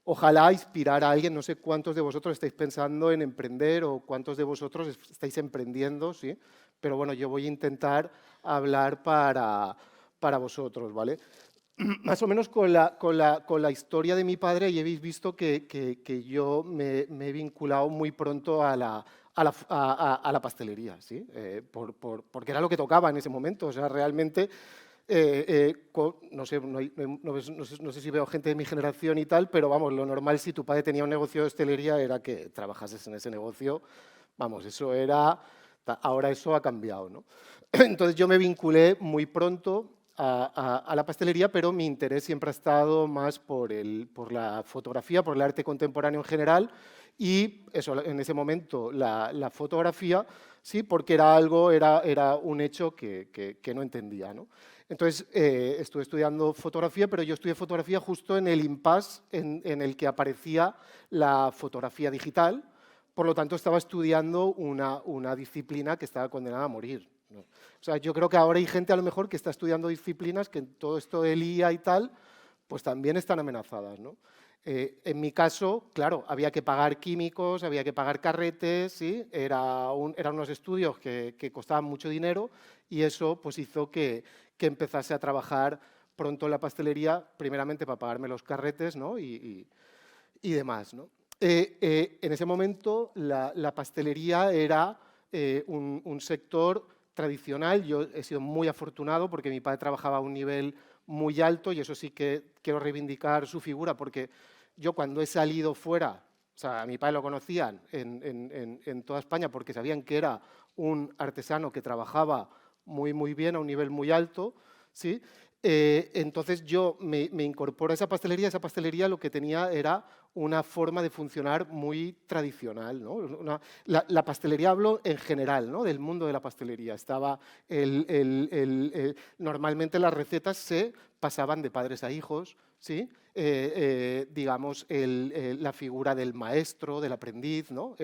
Speaker 2: ojalá, inspirar a alguien. No sé cuántos de vosotros estáis pensando en emprender o cuántos de vosotros estáis emprendiendo, ¿sí? Pero bueno, yo voy a intentar hablar para vosotros, ¿vale? Más o menos con la historia de mi padre, y habéis visto que yo me he vinculado muy pronto a la pastelería, ¿sí? Porque era lo que tocaba en ese momento. O sea, realmente, no sé si veo gente de mi generación y tal, pero vamos, lo normal si tu padre tenía un negocio de hostelería era que trabajases en ese negocio. Vamos, eso era... Ahora eso ha cambiado, ¿no? Entonces yo me vinculé muy pronto a la pastelería, pero mi interés siempre ha estado más por la fotografía, por el arte contemporáneo en general, y eso, en ese momento la fotografía, sí, porque era un hecho que no entendía, ¿no? Entonces, estuve estudiando fotografía, pero yo estudié fotografía justo en el impasse en el que aparecía la fotografía digital. Por lo tanto, estaba estudiando una disciplina que estaba condenada a morir, ¿no? O sea, yo creo que ahora hay gente a lo mejor que está estudiando disciplinas que en todo esto del IA y tal, pues también están amenazadas, ¿no? En mi caso, claro, había que pagar químicos, había que pagar carretes, ¿sí? Eran unos estudios que costaban mucho dinero y eso pues hizo que empezase a trabajar pronto en la pastelería, primeramente para pagarme los carretes, ¿no? y demás, ¿no? En ese momento la pastelería era un sector tradicional. Yo he sido muy afortunado porque mi padre trabajaba a un nivel muy alto y eso sí que quiero reivindicar su figura porque yo cuando he salido fuera, o sea, a mi padre lo conocían en toda España porque sabían que era un artesano que trabajaba muy bien, a un nivel muy alto, ¿sí? Entonces yo me incorporo a esa pastelería lo que tenía era una forma de funcionar muy tradicional, ¿no? La pastelería, hablo en general, ¿no? Del mundo de la pastelería. Normalmente las recetas se pasaban de padres a hijos, ¿sí? Digamos, la figura del maestro, del aprendiz, ¿no?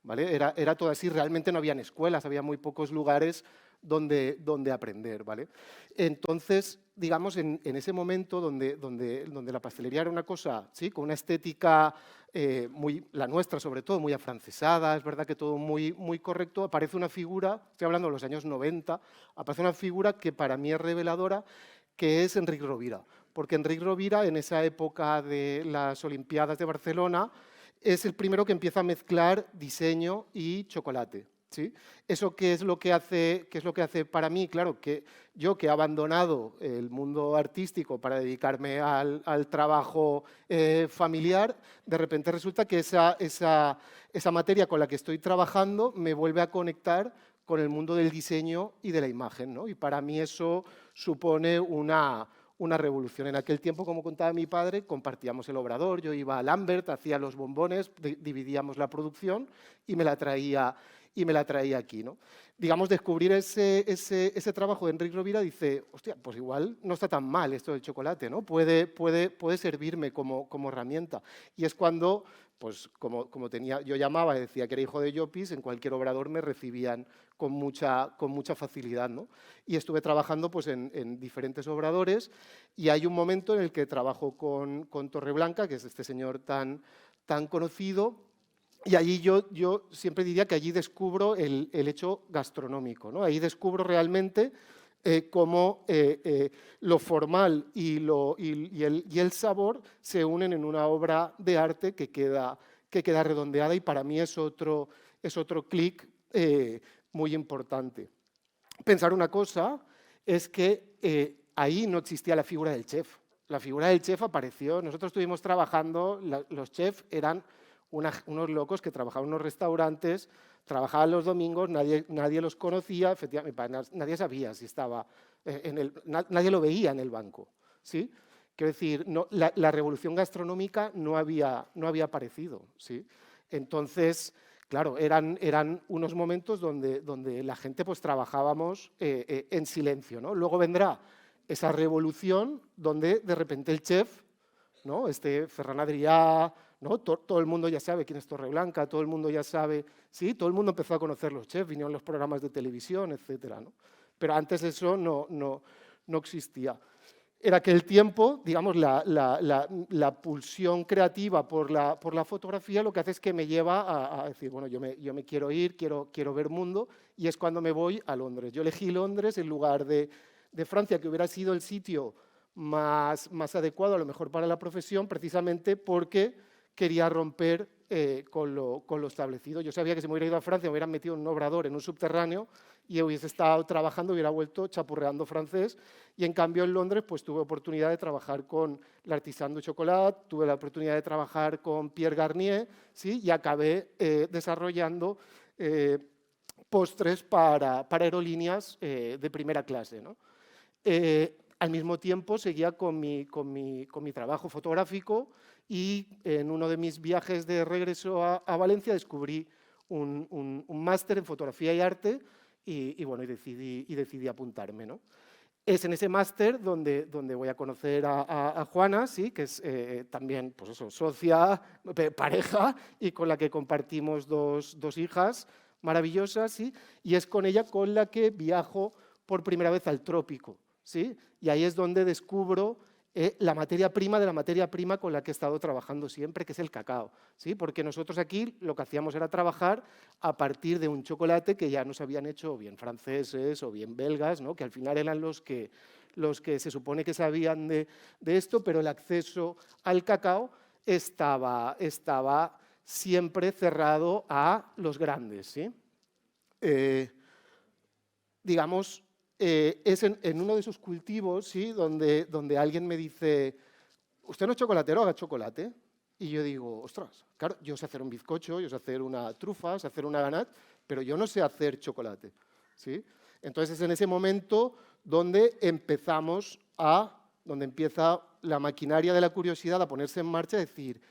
Speaker 2: ¿Vale? Era todo así. Realmente no habían escuelas, había muy pocos lugares donde aprender, ¿vale? Entonces, digamos, en ese momento donde la pastelería era una cosa, ¿sí? Con una estética, la nuestra sobre todo, muy afrancesada, es verdad que todo muy correcto, aparece una figura, estoy hablando de los años 90, aparece una figura que para mí es reveladora, que es Enric Rovira. Porque Enric Rovira, en esa época de las Olimpiadas de Barcelona, es el primero que empieza a mezclar diseño y chocolate, ¿sí? ¿Eso qué es lo que hace para mí? Claro, que yo que he abandonado el mundo artístico para dedicarme al trabajo familiar, de repente resulta que esa materia con la que estoy trabajando me vuelve a conectar con el mundo del diseño y de la imagen, ¿no? Y para mí eso supone una revolución. En aquel tiempo, como contaba mi padre, compartíamos el obrador, yo iba a Lambert, hacía los bombones, dividíamos la producción y me la traía aquí, ¿no? Digamos, descubrir ese trabajo de Enric Rovira, dice, hostia, pues igual no está tan mal esto del chocolate, ¿no? Puede servirme como herramienta. Y es cuando, pues como yo llamaba y decía que era hijo de Llopis, en cualquier obrador me recibían con mucha facilidad, ¿no? Y estuve trabajando pues, en diferentes obradores y hay un momento en el que trabajo con Torreblanca, que es este señor tan conocido, y allí yo siempre diría que allí descubro el hecho gastronómico, ¿no? Ahí descubro realmente cómo lo formal y el sabor se unen en una obra de arte que queda redondeada, y para mí es otro clic muy importante. Pensar una cosa es que ahí no existía la figura del chef. La figura del chef apareció, nosotros estuvimos trabajando, los chefs eran unos locos que trabajaban en unos restaurantes, trabajaban los domingos, nadie los conocía, efectivamente, nadie sabía si estaba nadie lo veía en el banco, ¿sí? Quiero decir, no, la revolución gastronómica no había aparecido, ¿sí? Entonces, claro, eran unos momentos donde la gente pues trabajábamos en silencio, ¿no? Luego vendrá esa revolución donde de repente el chef, ¿no? Ferran Adrià, ¿no? Todo el mundo ya sabe quién es Torreblanca, todo el mundo ya sabe, sí, todo el mundo empezó a conocer los chefs, vinieron los programas de televisión, etcétera, ¿no? Pero antes eso no existía. En aquel tiempo, digamos, la pulsión creativa por la fotografía lo que hace es que me lleva a decir, bueno, yo me quiero ir, quiero ver mundo, y es cuando me voy a Londres. Yo elegí Londres en lugar de Francia, que hubiera sido el sitio más adecuado a lo mejor para la profesión, precisamente porque quería romper con lo establecido. Yo sabía que si me hubiera ido a Francia me hubieran metido en un obrador, en un subterráneo, y hubiese estado trabajando, hubiera vuelto chapurreando francés, y en cambio en Londres pues tuve oportunidad de trabajar con l'Artisan du Chocolat, tuve la oportunidad de trabajar con Pierre Garnier, ¿sí? Y acabé desarrollando postres para aerolíneas de primera clase, ¿no? al mismo tiempo seguía con mi trabajo fotográfico y en uno de mis viajes de regreso a Valencia descubrí un máster en fotografía y arte y bueno, decidí apuntarme, ¿no? Es en ese máster donde voy a conocer a Juana, ¿sí? Que es también pues eso, socia, pareja, y con la que compartimos dos hijas maravillosas, ¿sí? Y es con ella con la que viajo por primera vez al trópico, ¿sí? Y ahí es donde descubro la materia prima de la materia prima con la que he estado trabajando siempre, que es el cacao, ¿sí? Porque nosotros aquí lo que hacíamos era trabajar a partir de un chocolate que ya nos habían hecho o bien franceses o bien belgas, ¿no? Que al final eran los que se supone que sabían de esto, pero el acceso al cacao estaba siempre cerrado a los grandes, ¿sí? Digamos, es en uno de esos cultivos, ¿sí? donde alguien me dice, ¿usted no es chocolatero? Haga chocolate. Y yo digo, ostras, claro, yo sé hacer un bizcocho, yo sé hacer una trufa, sé hacer una ganat, pero yo no sé hacer chocolate, ¿sí? Entonces es en ese momento donde empieza la maquinaria de la curiosidad a ponerse en marcha, a decir,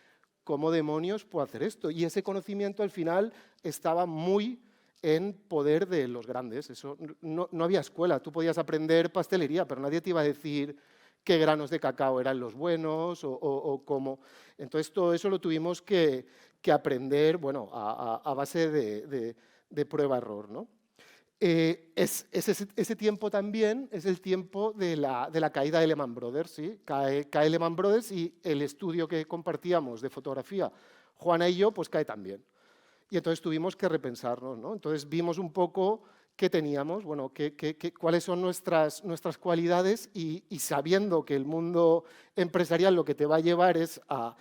Speaker 2: ¿cómo demonios puedo hacer esto? Y ese conocimiento al final estaba muy en poder de los grandes. Eso, no había escuela, tú podías aprender pastelería, pero nadie te iba a decir qué granos de cacao eran los buenos o cómo. Entonces todo eso lo tuvimos que aprender, bueno, a base de prueba-error, ¿no? Ese tiempo también es el tiempo de la caída de Lehman Brothers, ¿sí? Cae Lehman Brothers y el estudio que compartíamos de fotografía, Juana y yo, pues cae también. Y entonces tuvimos que repensarnos, ¿no? Entonces vimos un poco qué teníamos, bueno, cuáles son nuestras cualidades y sabiendo que el mundo empresarial lo que te va a llevar es a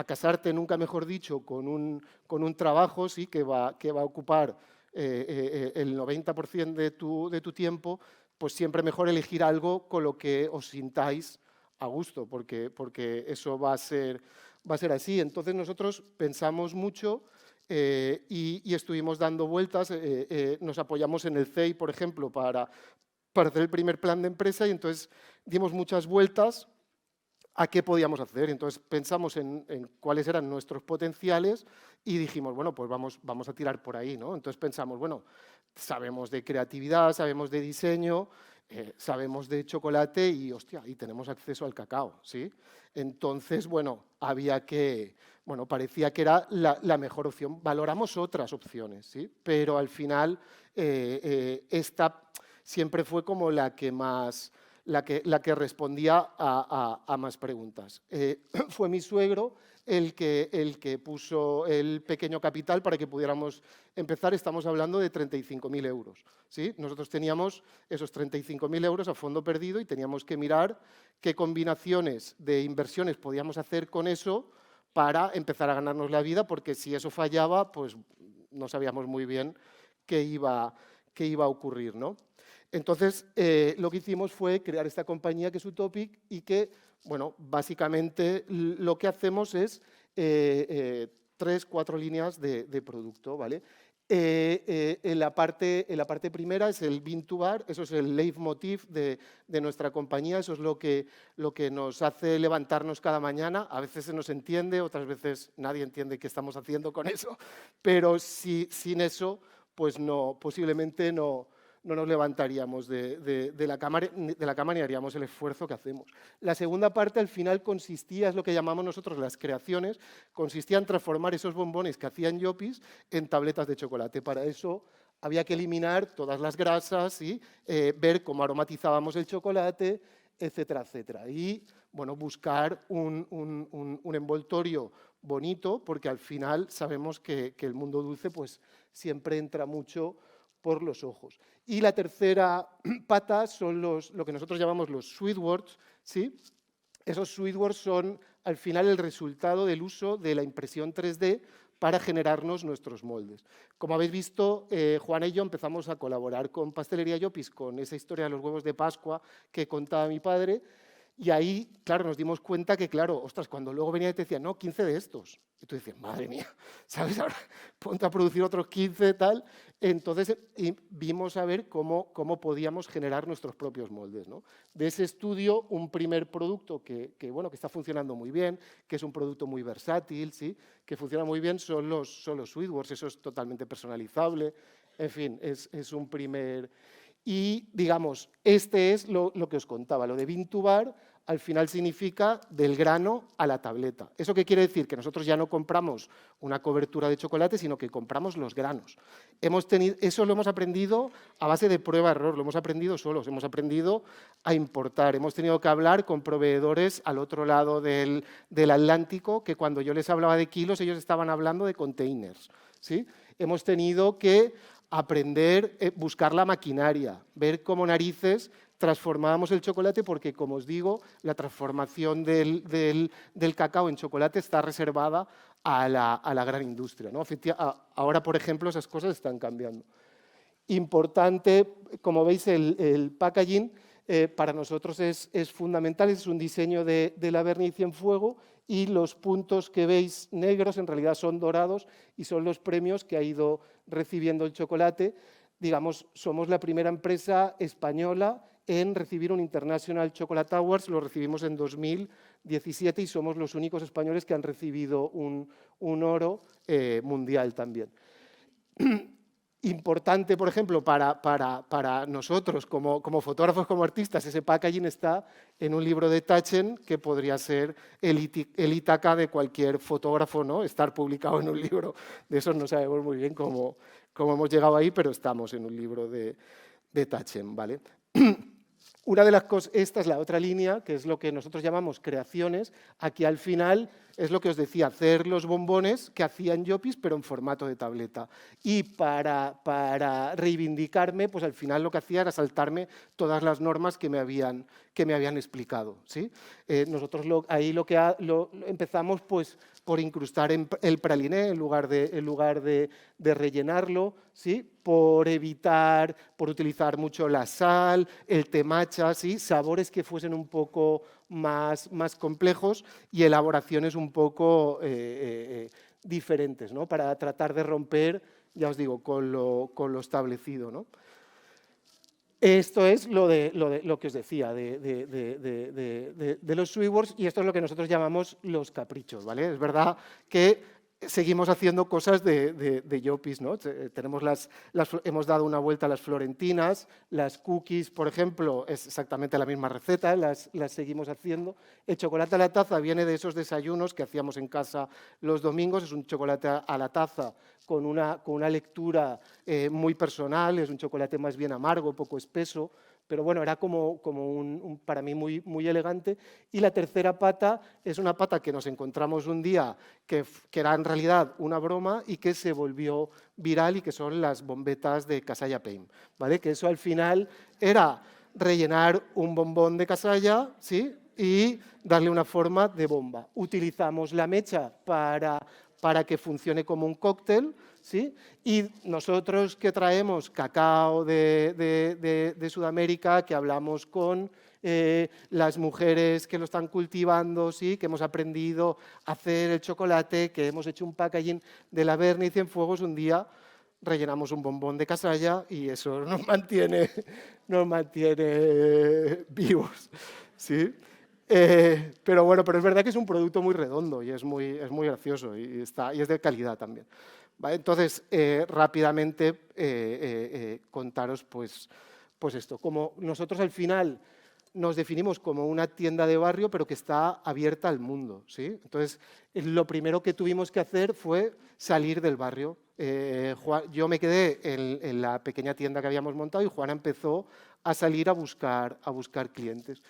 Speaker 2: casarte, nunca mejor dicho, con un trabajo, ¿sí? que va a ocupar el 90% de tu tiempo, pues siempre mejor elegir algo con lo que os sintáis a gusto, porque eso va a ser así. Entonces nosotros pensamos mucho y estuvimos dando vueltas, nos apoyamos en el CEI, por ejemplo, para hacer el primer plan de empresa y entonces dimos muchas vueltas a qué podíamos hacer. Entonces pensamos en cuáles eran nuestros potenciales y dijimos, bueno, pues vamos a tirar por ahí, ¿no? Entonces pensamos, bueno, sabemos de creatividad, sabemos de diseño, sabemos de chocolate y, hostia, y tenemos acceso al cacao, ¿sí? Entonces, bueno, parecía que era la mejor opción. Valoramos otras opciones, ¿sí? Pero al final esta siempre fue como la que respondía a más preguntas. Fue mi suegro el que puso el pequeño capital para que pudiéramos empezar. Estamos hablando de 35.000 euros. ¿Sí? Nosotros teníamos esos 35.000 euros a fondo perdido y teníamos que mirar qué combinaciones de inversiones podíamos hacer con eso para empezar a ganarnos la vida, porque si eso fallaba, pues no sabíamos muy bien qué iba a ocurrir, ¿no? Entonces, lo que hicimos fue crear esta compañía que es Utopic y que, bueno, básicamente lo que hacemos es 3-4 líneas de producto, ¿vale? En la parte primera es el Bean to Bar, eso es el leitmotiv de nuestra compañía, eso es lo que nos hace levantarnos cada mañana. A veces se nos entiende, otras veces nadie entiende qué estamos haciendo con eso, pero sin eso, pues posiblemente no nos levantaríamos de la cama ni haríamos el esfuerzo que hacemos. La segunda parte al final consistía, es lo que llamamos nosotros las creaciones, consistía en transformar esos bombones que hacían Llopis en tabletas de chocolate. Para eso había que eliminar todas las grasas y ver cómo aromatizábamos el chocolate, etcétera, etcétera. Y bueno, buscar un envoltorio bonito, porque al final sabemos que el mundo dulce pues siempre entra mucho por los ojos. Y la tercera pata son lo que nosotros llamamos los sweet words, ¿sí? Esos sweet words son al final el resultado del uso de la impresión 3D para generarnos nuestros moldes. Como habéis visto, Juana y yo empezamos a colaborar con Pastelería Llopis, con esa historia de los huevos de Pascua que contaba mi padre, Y ahí, claro, nos dimos cuenta que, claro, ostras, cuando luego venía y te decía, no, 15 de estos. Y tú decías, madre mía, ¿sabes? Ahora ponte a producir otros 15 tal. Entonces vimos a ver cómo podíamos generar nuestros propios moldes, ¿no? De ese estudio, un primer producto bueno, que está funcionando muy bien, que es un producto muy versátil, ¿sí? Que funciona muy bien, son los Sweetworks, eso es totalmente personalizable. En fin, es un primer... Y, digamos, este es lo que os contaba, lo de Bean to Bar, al final significa del grano a la tableta. ¿Eso qué quiere decir? Que nosotros ya no compramos una cobertura de chocolate, sino que compramos los granos. Eso lo hemos aprendido a base de prueba-error, lo hemos aprendido solos, hemos aprendido a importar. Hemos tenido que hablar con proveedores al otro lado del Atlántico, que cuando yo les hablaba de kilos, ellos estaban hablando de containers, ¿sí? Hemos tenido que aprender, buscar la maquinaria, ver cómo narices transformábamos el chocolate, porque, como os digo, la transformación del cacao en chocolate está reservada a la gran industria, ¿no? Ahora, por ejemplo, esas cosas están cambiando. Importante, como veis, el packaging para nosotros es fundamental, es un diseño de la Berni Cienfuegos, y los puntos que veis negros en realidad son dorados y son los premios que ha ido recibiendo el chocolate. Digamos, somos la primera empresa española en recibir un International Chocolate Awards, lo recibimos en 2017 y somos los únicos españoles que han recibido un oro mundial también. Importante, por ejemplo, para nosotros como fotógrafos, como artistas, ese packaging está en un libro de Taschen, que podría ser el Ítaca de cualquier fotógrafo, ¿no? Estar publicado en un libro. De eso no sabemos muy bien cómo hemos llegado ahí, pero estamos en un libro de Taschen, ¿vale? Una de las cosas, esta es la otra línea, que es lo que nosotros llamamos creaciones. Aquí al final es lo que os decía, hacer los bombones que hacían Llopis, pero en formato de tableta. Y para reivindicarme, pues al final lo que hacía era saltarme todas las normas que me habían explicado, ¿sí? Nosotros ahí empezamos pues, por incrustar el praliné en lugar de rellenarlo, ¿sí? Por utilizar mucho la sal, el té matcha, ¿sí? Sabores que fuesen un poco más complejos y elaboraciones un poco diferentes, ¿no? Para tratar de romper, ya os digo, con lo establecido, ¿no? Esto es lo que os decía de los Sweetworks, y esto es lo que nosotros llamamos los caprichos, ¿vale? Es verdad que seguimos haciendo cosas de Llopis, ¿no? Hemos dado una vuelta a las florentinas, las cookies, por ejemplo, es exactamente la misma receta, las seguimos haciendo. El chocolate a la taza viene de esos desayunos que hacíamos en casa los domingos, es un chocolate a la taza con una lectura muy personal, es un chocolate más bien amargo, poco espeso, pero bueno, era como para mí muy elegante. Y la tercera pata es una pata que nos encontramos un día que era en realidad una broma y que se volvió viral, y que son las bombetas de Casalla Paim, ¿vale? Que eso al final era rellenar un bombón de casalla, ¿sí? Y darle una forma de bomba. Utilizamos la mecha para que funcione como un cóctel, ¿sí? Y nosotros que traemos cacao de Sudamérica, que hablamos con las mujeres que lo están cultivando, ¿sí? Que hemos aprendido a hacer el chocolate, que hemos hecho un packaging de la Berni Cienfuegos, un día rellenamos un bombón de casalla y eso nos mantiene vivos, ¿sí? Pero bueno, pero es verdad que es un producto muy redondo y es muy gracioso y es de calidad también. ¿Vale? Entonces, rápidamente contaros pues esto. Como nosotros al final nos definimos como una tienda de barrio, pero que está abierta al mundo, ¿sí? Entonces, lo primero que tuvimos que hacer fue salir del barrio. Yo me quedé en la pequeña tienda que habíamos montado y Juana empezó a salir a buscar clientes.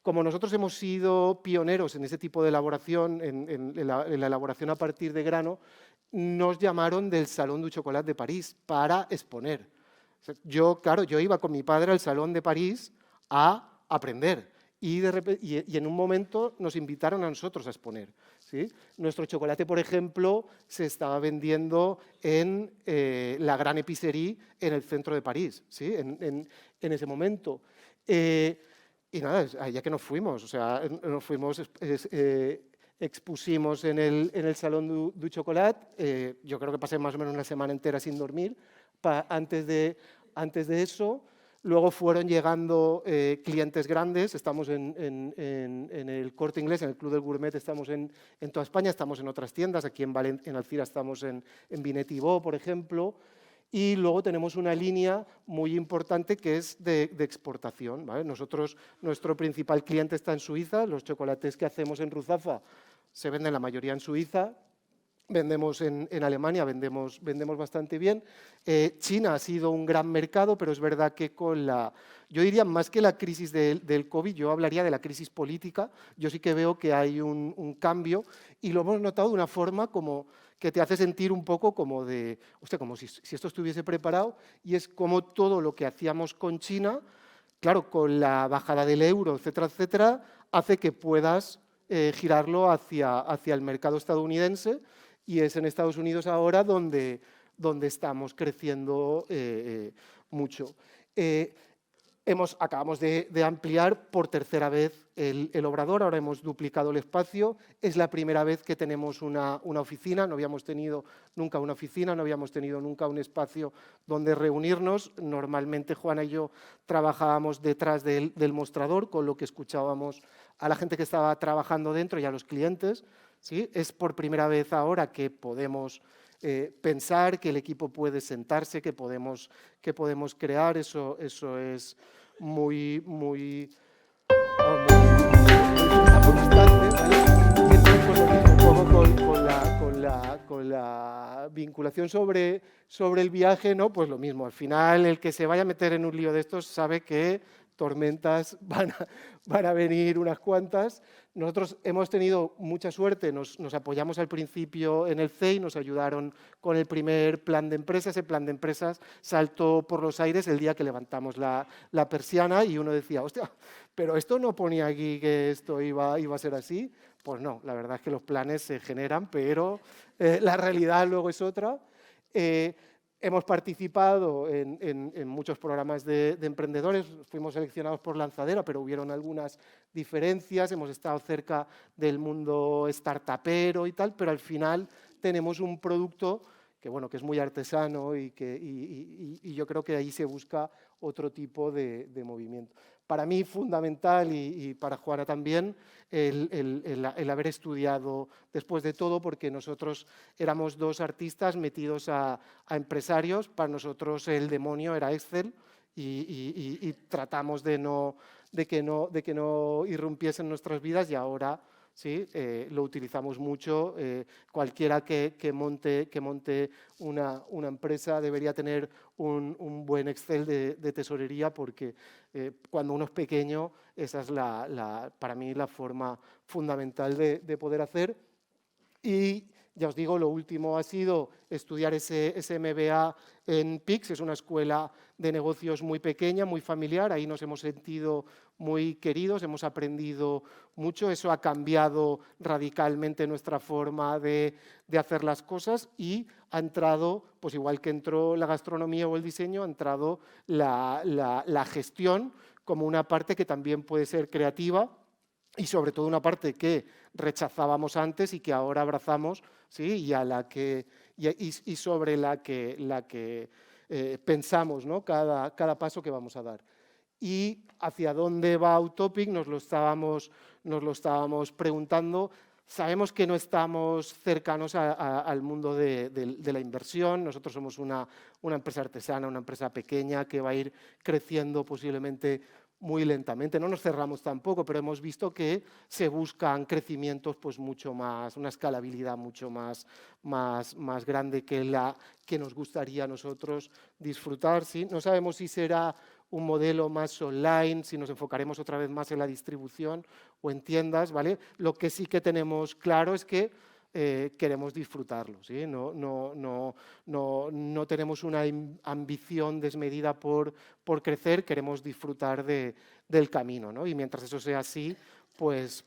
Speaker 2: Como nosotros hemos sido pioneros en ese tipo de elaboración, en la elaboración a partir de grano, nos llamaron del Salón du Chocolat de París para exponer. Claro, yo iba con mi padre al Salón de París a aprender y en un momento nos invitaron a nosotros a exponer, ¿sí? Nuestro chocolate, por ejemplo, se estaba vendiendo en la Gran Épicerie en el centro de París, ¿sí? En ese momento. Y nada, allá que nos fuimos, o sea, nos fuimos, expusimos en el Salón du Chocolat, yo creo que pasé más o menos una semana entera sin dormir antes de eso. Luego fueron llegando clientes grandes, estamos en el Corte Inglés, en el Club del Gourmet, estamos en toda España, estamos en otras tiendas, aquí en Alcira estamos en Vinetibó, por ejemplo. Y luego tenemos una línea muy importante que es de exportación, ¿vale? Nuestro principal cliente está en Suiza, los chocolates que hacemos en Ruzafa se venden la mayoría en Suiza, vendemos en Alemania, vendemos bastante bien. China ha sido un gran mercado, pero es verdad que yo diría más que la crisis del COVID, yo hablaría de la crisis política. Yo sí que veo que hay un cambio y lo hemos notado de una forma como que te hace sentir un poco como de, hostia, como si esto estuviese preparado, y es como todo lo que hacíamos con China, claro, con la bajada del euro, etcétera, etcétera, hace que puedas girarlo hacia el mercado estadounidense, y es en Estados Unidos ahora donde estamos creciendo mucho. Acabamos de ampliar por tercera vez el obrador, ahora hemos duplicado el espacio, es la primera vez que tenemos una oficina, no habíamos tenido nunca una oficina, no habíamos tenido nunca un espacio donde reunirnos. Normalmente Juana y yo trabajábamos detrás del mostrador, con lo que escuchábamos a la gente que estaba trabajando dentro y a los clientes, ¿sí? Es por primera vez ahora que podemos pensar, que el equipo puede sentarse, que podemos crear, eso es muy con la vinculación sobre el viaje, ¿no? Pues lo mismo, al final el que se vaya a meter en un lío de estos sabe que tormentas van a venir unas cuantas. Nosotros hemos tenido mucha suerte, nos apoyamos al principio en el CEI, nos ayudaron con el primer plan de empresas. Ese plan de empresas saltó por los aires el día que levantamos la persiana y uno decía, hostia, pero esto no ponía aquí que esto iba a ser así. Pues no, la verdad es que los planes se generan, pero la realidad luego es otra. Hemos participado en muchos programas de emprendedores, fuimos seleccionados por Lanzadera, pero hubieron algunas diferencias, hemos estado cerca del mundo startupero y tal, pero al final tenemos un producto que, bueno, que es muy artesano y yo creo que ahí se busca otro tipo de movimiento. Para mí fundamental y para Juana también el haber estudiado después de todo, porque nosotros éramos dos artistas metidos a empresarios. Para nosotros el demonio era Excel y tratamos de que no irrumpiese en nuestras vidas, y ahora sí, lo utilizamos mucho. Cualquiera que monte una empresa debería tener un buen Excel de tesorería, porque cuando uno es pequeño, esa es para mí la forma fundamental de poder hacer. Y ya os digo, lo último ha sido estudiar ese MBA en PIX, es una escuela de negocios muy pequeña, muy familiar. Ahí nos hemos sentido muy queridos, hemos aprendido mucho, eso ha cambiado radicalmente nuestra forma de hacer las cosas, y ha entrado, pues igual que entró la gastronomía o el diseño, ha entrado la gestión como una parte que también puede ser creativa, y sobre todo una parte que rechazábamos antes y que ahora abrazamos, ¿sí? y sobre la que pensamos, ¿no? cada paso que vamos a dar. Y hacia dónde va Autopic nos lo estábamos preguntando. Sabemos que no estamos cercanos al mundo de la inversión. Nosotros somos una empresa artesana, una empresa pequeña que va a ir creciendo posiblemente muy lentamente. No nos cerramos tampoco, pero hemos visto que se buscan crecimientos pues mucho más, una escalabilidad mucho más grande que la que nos gustaría a nosotros disfrutar, ¿sí? No sabemos si será un modelo más online, si nos enfocaremos otra vez más en la distribución o en tiendas, ¿vale? Lo que sí que tenemos claro es que queremos disfrutarlo, ¿sí? No tenemos una ambición desmedida por crecer, queremos disfrutar del camino, ¿no? Y mientras eso sea así, pues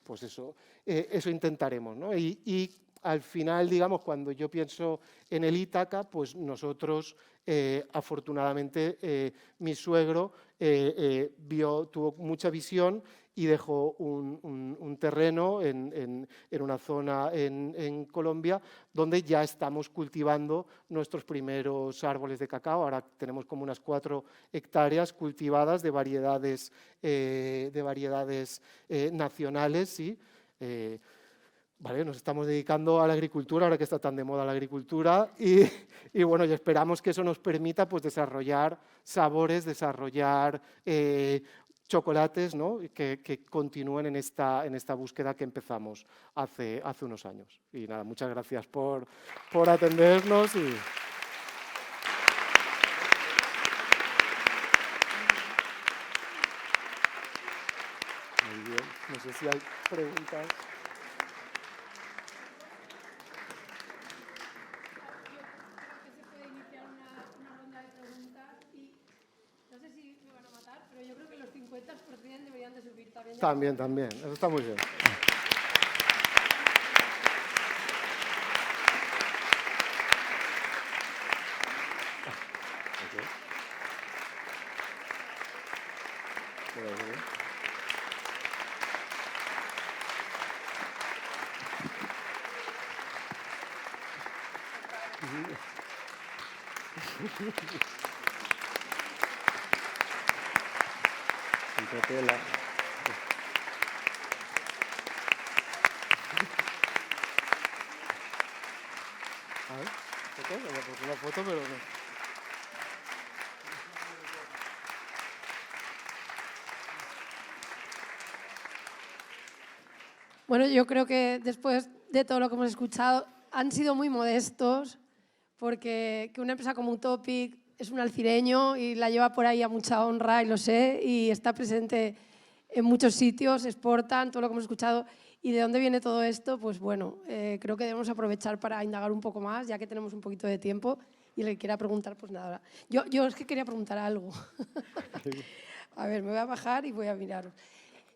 Speaker 2: eso intentaremos, ¿no? Y al final, digamos, cuando yo pienso en el Ítaca, pues nosotros, afortunadamente, mi suegro tuvo mucha visión y dejó un terreno en una zona en Colombia donde ya estamos cultivando nuestros primeros árboles de cacao. Ahora tenemos como unas 4 hectáreas cultivadas de variedades nacionales, ¿sí? Vale, nos estamos dedicando a la agricultura, ahora que está tan de moda la agricultura, y bueno, y esperamos que eso nos permita pues, desarrollar sabores, desarrollar chocolates, ¿no? que continúen en esta búsqueda que empezamos hace unos años. Y nada, muchas gracias por atendernos. Muy bien, no sé si hay preguntas.
Speaker 1: Pero yo creo que los 50% deberían de subir también.
Speaker 2: También, eso está muy bien.
Speaker 3: Entretela.
Speaker 2: A ver, una foto, pero no.
Speaker 1: Bueno, yo creo que después de todo lo que hemos escuchado, han sido muy modestos, porque que una empresa como Utopic es un alcireño y la lleva por ahí a mucha honra, y lo sé, y está presente en muchos sitios, exportan, todo lo que hemos escuchado. ¿Y de dónde viene todo esto? Pues bueno, creo que debemos aprovechar para indagar un poco más, ya que tenemos un poquito de tiempo, y el que quiera preguntar, pues nada. Yo es que quería preguntar algo. A ver, me voy a bajar y voy a mirar.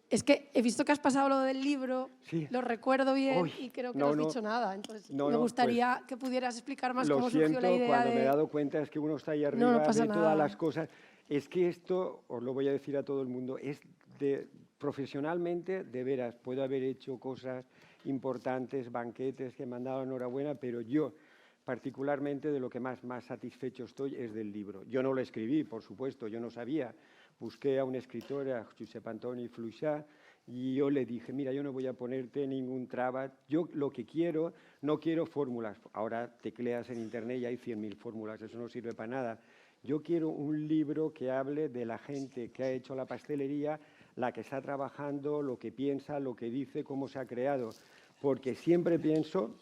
Speaker 1: Es que he visto que has pasado lo del libro,
Speaker 3: Sí.
Speaker 1: lo recuerdo bien.
Speaker 3: Uy,
Speaker 1: Y creo que
Speaker 3: no,
Speaker 1: no has
Speaker 3: no.
Speaker 1: dicho nada. Entonces,
Speaker 3: No,
Speaker 1: me
Speaker 3: no,
Speaker 1: gustaría que pudieras explicar más
Speaker 3: Lo
Speaker 1: cómo surgió
Speaker 3: siento,
Speaker 1: la idea
Speaker 3: cuando
Speaker 1: de...
Speaker 3: me he dado cuenta es que uno está ahí
Speaker 1: No,
Speaker 3: arriba,
Speaker 1: no pasa
Speaker 3: ve todas
Speaker 1: nada.
Speaker 3: las cosas. Es que esto, os lo voy a decir a todo el mundo, es profesionalmente, de veras, puedo haber hecho cosas importantes, banquetes que me han dado enhorabuena, pero yo, particularmente, de lo que más satisfecho estoy es del libro. Yo no lo escribí, por supuesto, yo no sabía. Busqué a un escritor, a Josep Antoni Fluixà, y yo le dije, mira, yo no voy a ponerte ningún traba, yo lo que quiero, no quiero fórmulas. Ahora tecleas en internet y hay 100.000 fórmulas, eso no sirve para nada. Yo quiero un libro que hable de la gente que ha hecho la pastelería, la que está trabajando, lo que piensa, lo que dice, cómo se ha creado. Porque siempre pienso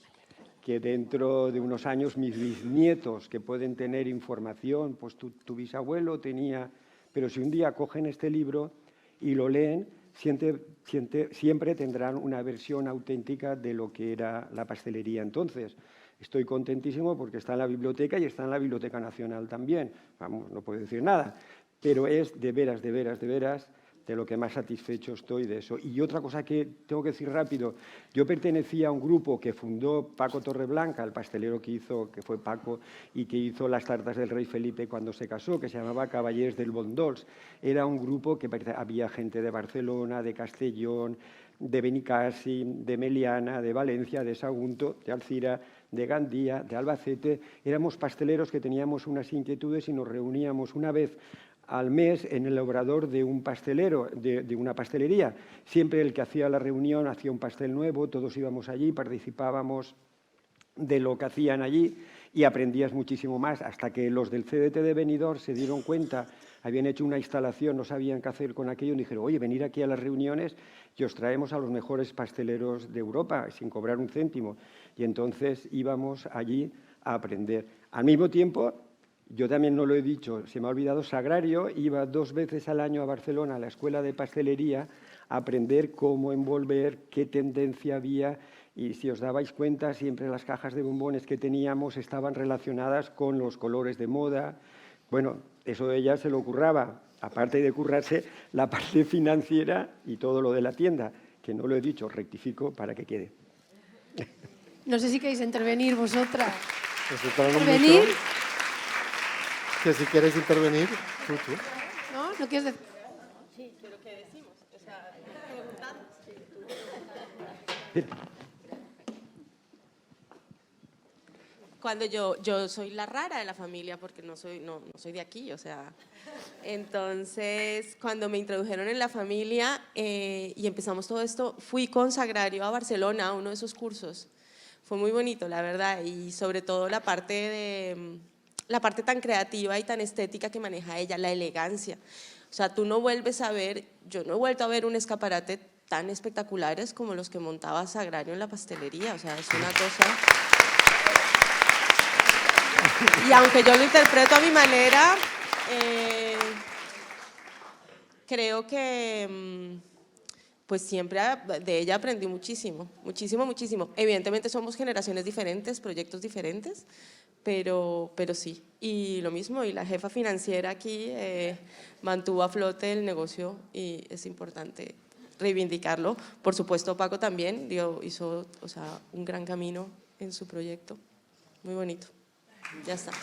Speaker 3: que dentro de unos años mis bisnietos, que pueden tener información, pues tu bisabuelo tenía... Pero si un día cogen este libro y lo leen, siempre tendrán una versión auténtica de lo que era la pastelería entonces. Estoy contentísimo porque está en la biblioteca y está en la Biblioteca Nacional también. Vamos, no puedo decir nada, pero es de veras de lo que más satisfecho estoy de eso. Y otra cosa que tengo que decir rápido, yo pertenecía a un grupo que fundó Paco Torreblanca, el pastelero que fue Paco, y que hizo las tartas del rey Felipe cuando se casó, que se llamaba Caballers del Bon Dolç. Era un grupo que había gente de Barcelona, de Castellón, de Benicassi, de Meliana, de Valencia, de Sagunto, de Alcira, de Gandía, de Albacete. Éramos pasteleros que teníamos unas inquietudes y nos reuníamos una vez al mes en el obrador de un pastelero, de una pastelería. Siempre el que hacía la reunión hacía un pastel nuevo, todos íbamos allí, participábamos de lo que hacían allí y aprendías muchísimo más, hasta que los del CDT de Benidorm se dieron cuenta, habían hecho una instalación, no sabían qué hacer con aquello, y dijeron, oye, venir aquí a las reuniones y os traemos a los mejores pasteleros de Europa, sin cobrar un céntimo. Y entonces íbamos allí a aprender. Al mismo tiempo, yo también no lo he dicho, se me ha olvidado, Sagrario iba 2 veces al año a Barcelona, a la escuela de pastelería, a aprender cómo envolver, qué tendencia había, y si os dabais cuenta, siempre las cajas de bombones que teníamos estaban relacionadas con los colores de moda. Bueno, eso de ella se lo curraba, aparte de currarse la parte financiera y todo lo de la tienda, que no lo he dicho, rectifico para que quede.
Speaker 1: No sé si queréis intervenir vosotras.
Speaker 2: ¿Intervenir? Que si quieres intervenir, tú.
Speaker 1: ¿No? ¿No quieres decir?
Speaker 4: Sí, pero ¿qué decimos? O sea, preguntando. Cuando yo soy la rara de la familia porque no soy de aquí, o sea, entonces cuando me introdujeron en la familia y empezamos todo esto, fui con Sagrario a Barcelona a uno de esos cursos. Fue muy bonito, la verdad, y sobre todo la parte tan creativa y tan estética que maneja ella, la elegancia. O sea, tú no vuelves a ver, yo no he vuelto a ver un escaparate tan espectaculares como los que montaba Sagrario en la pastelería, o sea, es una cosa... Y aunque yo lo interpreto a mi manera, creo que pues siempre de ella aprendí muchísimo, muchísimo, muchísimo. Evidentemente somos generaciones diferentes, proyectos diferentes, pero sí. Y lo mismo, y la jefa financiera aquí mantuvo a flote el negocio y es importante reivindicarlo. Por supuesto, Paco también hizo, o sea, un gran camino en su proyecto, muy bonito. Ya está.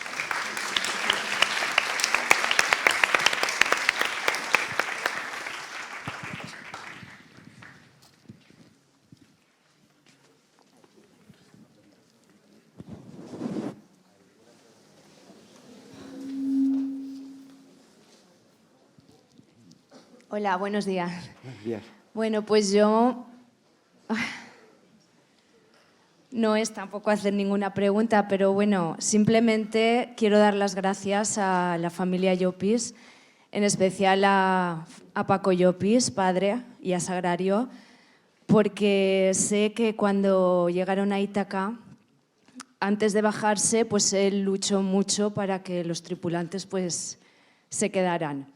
Speaker 5: Hola, buenos días.
Speaker 3: Buenos días.
Speaker 5: Bueno, pues yo... No es tampoco hacer ninguna pregunta, pero bueno, simplemente quiero dar las gracias a la familia Llopis, en especial a Paco Llopis, padre, y a Sagrario, porque sé que cuando llegaron a Ítaca, antes de bajarse, pues él luchó mucho para que los tripulantes pues se quedaran.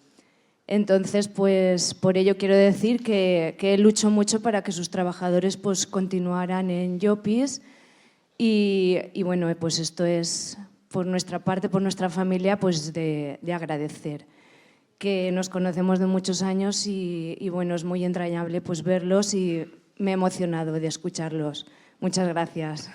Speaker 5: Entonces, pues por ello quiero decir que él luchó mucho para que sus trabajadores pues continuaran en Llopis y bueno, pues esto es por nuestra parte, por nuestra familia, pues de agradecer. Que nos conocemos de muchos años y bueno, es muy entrañable pues verlos y me he emocionado de escucharlos. Muchas gracias.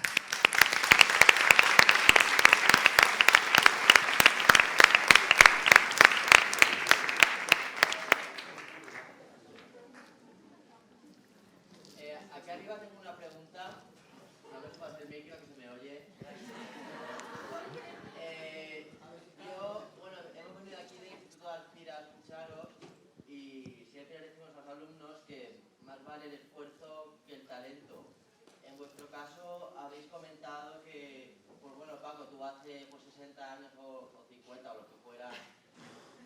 Speaker 6: Aquí arriba tengo una pregunta, no me pasa el micro que se me oye. Bueno, hemos venido aquí del Instituto Alcira a escucharos y siempre le decimos a los alumnos que más vale el esfuerzo que el talento. En vuestro caso habéis comentado que, pues bueno, Paco, tú hace pues, 60 años o 50 o lo que fuera,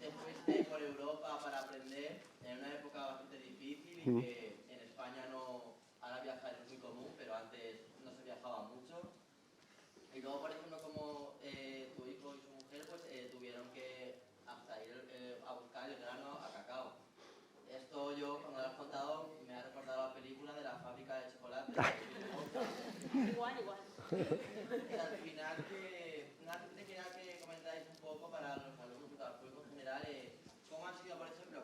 Speaker 6: te fuiste por Europa para aprender en una época bastante difícil y que en España no... Ahora viajar es muy común, pero antes no se viajaba mucho. Y luego, por ejemplo, como tu hijo y su mujer pues, tuvieron que hasta ir a buscar el grano a cacao. Esto yo, cuando lo has contado, me ha recordado la película de la fábrica de chocolate. Igual. Y al final, quería que comentáis un poco para los alumnos y para el público en general, ¿cómo ha sido, por ejemplo,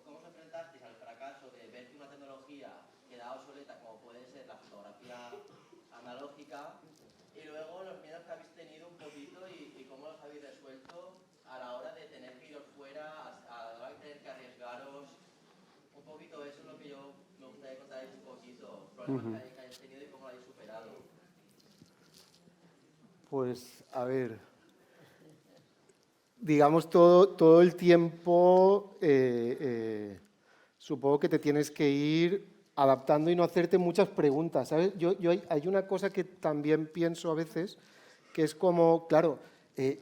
Speaker 6: cómo os enfrentasteis al fracaso de ver que una tecnología queda obsoleta, como puede ser la fotografía analógica, y luego los miedos que habéis tenido un poquito y cómo los habéis resuelto a la hora de tener que iros fuera, a la hora de tener que arriesgaros? Un poquito eso es lo que yo me gustaría que contarais un poquito, problemas que habéis tenido y cómo lo habéis superado.
Speaker 2: Pues, a ver, digamos todo el tiempo, supongo que te tienes que ir adaptando y no hacerte muchas preguntas, ¿sabes? Hay una cosa que también pienso a veces, que es como, claro,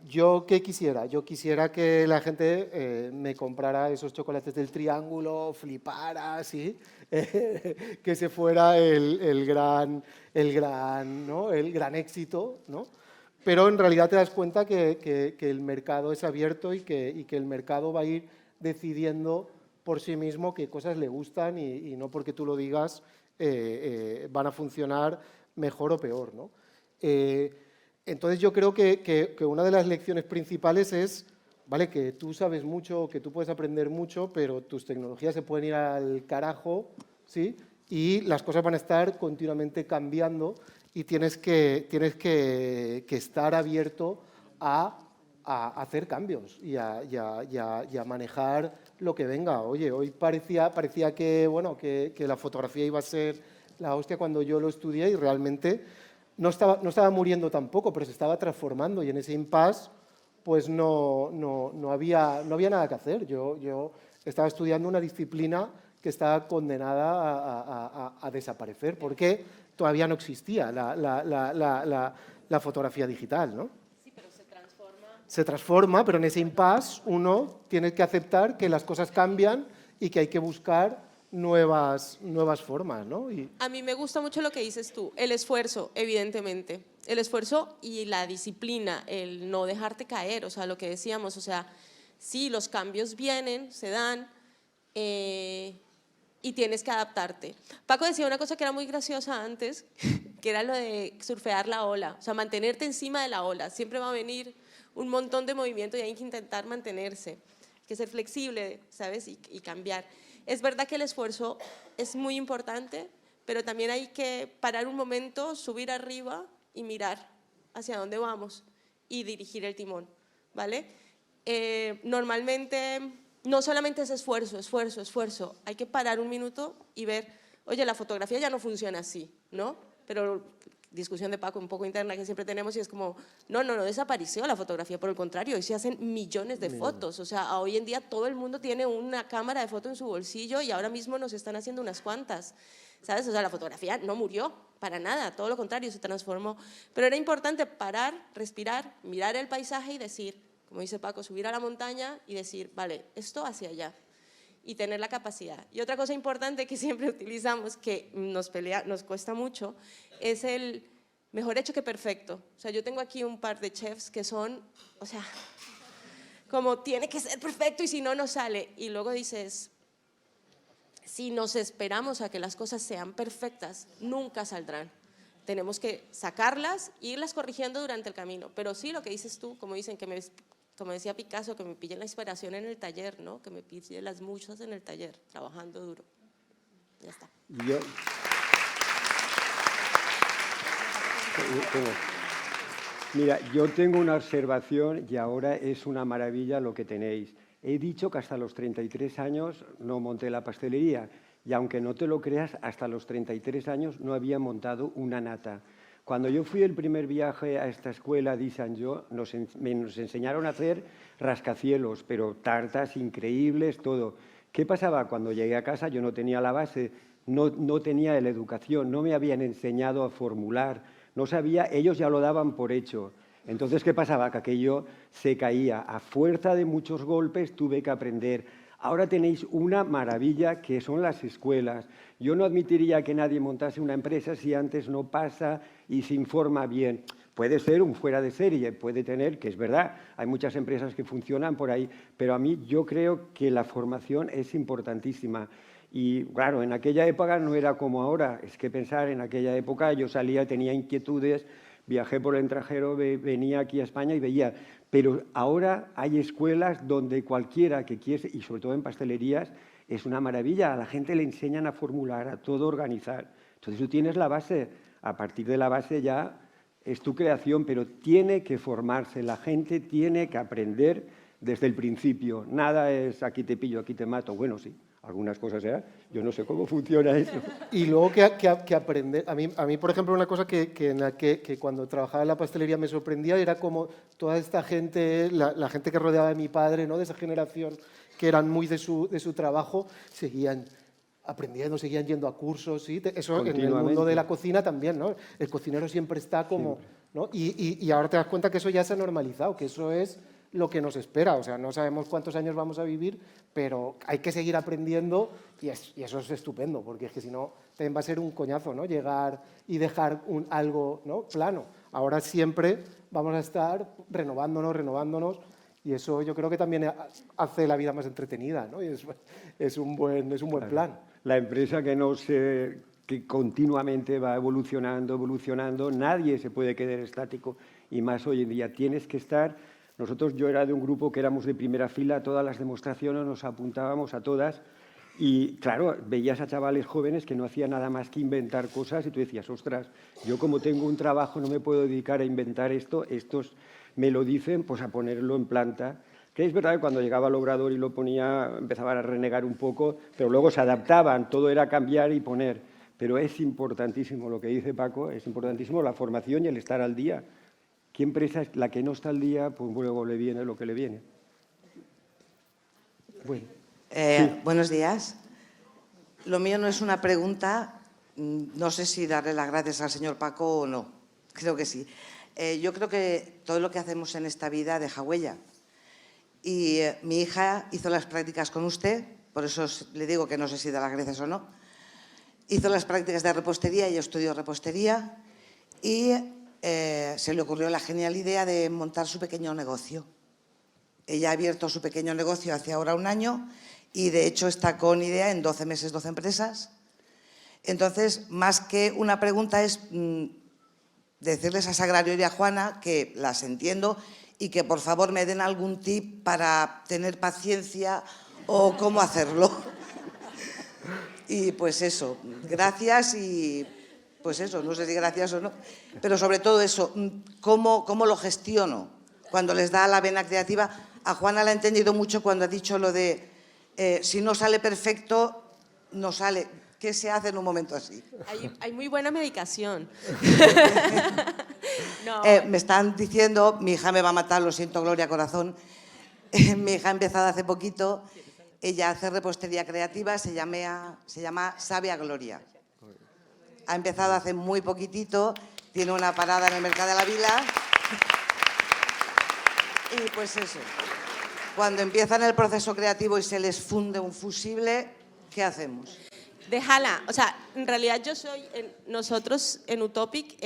Speaker 2: ¿yo qué quisiera? Yo quisiera que la gente me comprara esos chocolates del Triángulo, flipara, ¿sí? Que se fuera el gran éxito, ¿no? Pero en realidad te das cuenta que el mercado es abierto y que el mercado va a ir decidiendo por sí mismo qué cosas le gustan y no porque tú lo digas van a funcionar mejor o peor, ¿no? Entonces yo creo que una de las lecciones principales es, ¿vale? Que tú sabes mucho, que tú puedes aprender mucho, pero tus tecnologías se pueden ir al carajo, ¿sí? y las cosas van a estar continuamente cambiando y tienes que estar abierto a hacer cambios y a manejar lo que venga. Oye, hoy parecía que, bueno, que la fotografía iba a ser la hostia cuando yo lo estudié y realmente no estaba muriendo tampoco, pero se estaba transformando y en ese impasse pues no había nada que hacer. Yo estaba estudiando una disciplina que estaba condenada a desaparecer porque todavía no existía la fotografía digital, ¿no?
Speaker 4: Sí, pero
Speaker 2: Se transforma, pero en ese impasse uno tiene que aceptar que las cosas cambian y que hay que buscar nuevas formas, ¿no?
Speaker 4: A mí me gusta mucho lo que dices tú, el esfuerzo, evidentemente. El esfuerzo y la disciplina, el no dejarte caer, o sea, lo que decíamos, o sea, sí, los cambios vienen, se dan, y tienes que adaptarte. Paco decía una cosa que era muy graciosa antes, que era lo de surfear la ola, o sea, mantenerte encima de la ola. Siempre va a venir un montón de movimiento y hay que intentar mantenerse, hay que ser flexible, ¿sabes? Y cambiar. Es verdad que el esfuerzo es muy importante, pero también hay que parar un momento, subir arriba y mirar hacia dónde vamos y dirigir el timón, ¿vale? Normalmente no solamente es esfuerzo, hay que parar un minuto y ver, oye, la fotografía ya no funciona así, ¿no? Pero discusión de Paco un poco interna que siempre tenemos y es como, no desapareció la fotografía, por el contrario, hoy se hacen millones de fotos, o sea, hoy en día todo el mundo tiene una cámara de foto en su bolsillo y ahora mismo nos están haciendo unas cuantas, ¿sabes? O sea, la fotografía no murió para nada, todo lo contrario, se transformó, pero era importante parar, respirar, mirar el paisaje y decir, como dice Paco, subir a la montaña y decir, vale, esto hacia allá, y tener la capacidad. Y otra cosa importante que siempre utilizamos, que nos cuesta mucho, es el mejor hecho que perfecto. O sea, yo tengo aquí un par de chefs que son, o sea, como tiene que ser perfecto y si no, no sale. Y luego dices, si nos esperamos a que las cosas sean perfectas, nunca saldrán. Tenemos que sacarlas e irlas corrigiendo durante el camino. Pero sí, lo que dices tú, como dicen que como decía Picasso, que me pillen la inspiración en el taller, ¿no? Que me pillen las musas en el taller, trabajando duro. Ya está.
Speaker 3: Mira, yo tengo una observación y ahora es una maravilla lo que tenéis. He dicho que hasta los 33 años no monté la pastelería y aunque no te lo creas, hasta los 33 años no había montado una nata. Cuando yo fui el primer viaje a esta escuela de Sanjo, nos enseñaron a hacer rascacielos, pero tartas increíbles, todo. ¿Qué pasaba? Cuando llegué a casa yo no tenía la base, no tenía la educación, no me habían enseñado a formular, no sabía, ellos ya lo daban por hecho. Entonces, ¿qué pasaba? Que aquello se caía. A fuerza de muchos golpes tuve que aprender. Ahora tenéis una maravilla que son las escuelas. Yo no admitiría que nadie montase una empresa si antes no pasa y se informa bien. Puede ser un fuera de serie, puede tener, que es verdad, hay muchas empresas que funcionan por ahí, pero a mí yo creo que la formación es importantísima. Y claro, en aquella época no era como ahora, es que pensar, en aquella época yo salía, tenía inquietudes, viajé por el extranjero, venía aquí a España y veía. Pero ahora hay escuelas donde cualquiera que quiere, y sobre todo en pastelerías, es una maravilla. A la gente le enseñan a formular, a todo organizar. Entonces tú tienes la base. A partir de la base ya es tu creación, pero tiene que formarse. La gente tiene que aprender desde el principio. Nada es aquí te pillo, aquí te mato. Bueno, sí. Algunas cosas ya, yo no sé cómo funciona eso.
Speaker 2: Y luego que aprender, a mí, por ejemplo, una cosa que cuando trabajaba en la pastelería me sorprendía era como toda esta gente, la gente que rodeaba de mi padre, ¿no? De esa generación, que eran muy de su trabajo, seguían aprendiendo, seguían yendo a cursos, ¿sí? Eso en el mundo de la cocina también, ¿no? El cocinero siempre está como, ¿no? Y ahora te das cuenta que eso ya se ha normalizado, que eso es lo que nos espera, o sea, no sabemos cuántos años vamos a vivir, pero hay que seguir aprendiendo y eso es estupendo, porque es que si no, también va a ser un coñazo, ¿no? Llegar y dejar algo, ¿no? Plano. Ahora siempre vamos a estar renovándonos, y eso yo creo que también hace la vida más entretenida, ¿no? Y es un buen plan.
Speaker 3: La empresa que continuamente va evolucionando, nadie se puede quedar estático, y más hoy en día. Tienes que estar. Yo era de un grupo que éramos de primera fila, todas las demostraciones nos apuntábamos a todas Y claro, veías a chavales jóvenes que no hacían nada más que inventar cosas y tú decías, ostras, yo como tengo un trabajo no me puedo dedicar a inventar esto, estos me lo dicen, pues a ponerlo en planta. Que es verdad que cuando llegaba al obrador y lo ponía empezaban a renegar un poco, pero luego se adaptaban, todo era cambiar y poner. Pero es importantísimo lo que dice Paco, es importantísimo la formación y el estar al día. ¿Qué empresa es la que no está al día? Pues luego le viene lo que le viene. Bueno.
Speaker 7: Buenos días. Lo mío no es una pregunta, no sé si darle las gracias al señor Paco o no, creo que sí. Yo creo que todo lo que hacemos en esta vida deja huella. Y mi hija hizo las prácticas con usted, por eso le digo que no sé si da las gracias o no. Hizo las prácticas de repostería, ella estudió repostería y se le ocurrió la genial idea de montar su pequeño negocio. Ella ha abierto su pequeño negocio hace ahora un año y de hecho está con idea en 12 meses, 12 empresas. Entonces, más que una pregunta es decirles a Sagrario y a Juana que las entiendo y que por favor me den algún tip para tener paciencia o cómo hacerlo. Y pues eso, gracias y pues eso, no sé si gracias o no, pero sobre todo eso, cómo lo gestiono cuando les da la vena creativa. A Juana la he entendido mucho cuando ha dicho lo de si no sale perfecto, no sale. ¿Qué se hace en un momento así?
Speaker 4: Hay muy buena medicación. No.
Speaker 7: Me están diciendo, mi hija me va a matar, lo siento, Gloria, corazón. Mi hija ha empezado hace poquito, ella hace repostería creativa, se llama Sabia Gloria. Ha empezado hace muy poquitito, tiene una parada en el Mercado de la Vila. Y pues eso, cuando empiezan el proceso creativo y se les funde un fusible, ¿qué hacemos?
Speaker 4: Déjala, o sea, en realidad nosotros en Utopic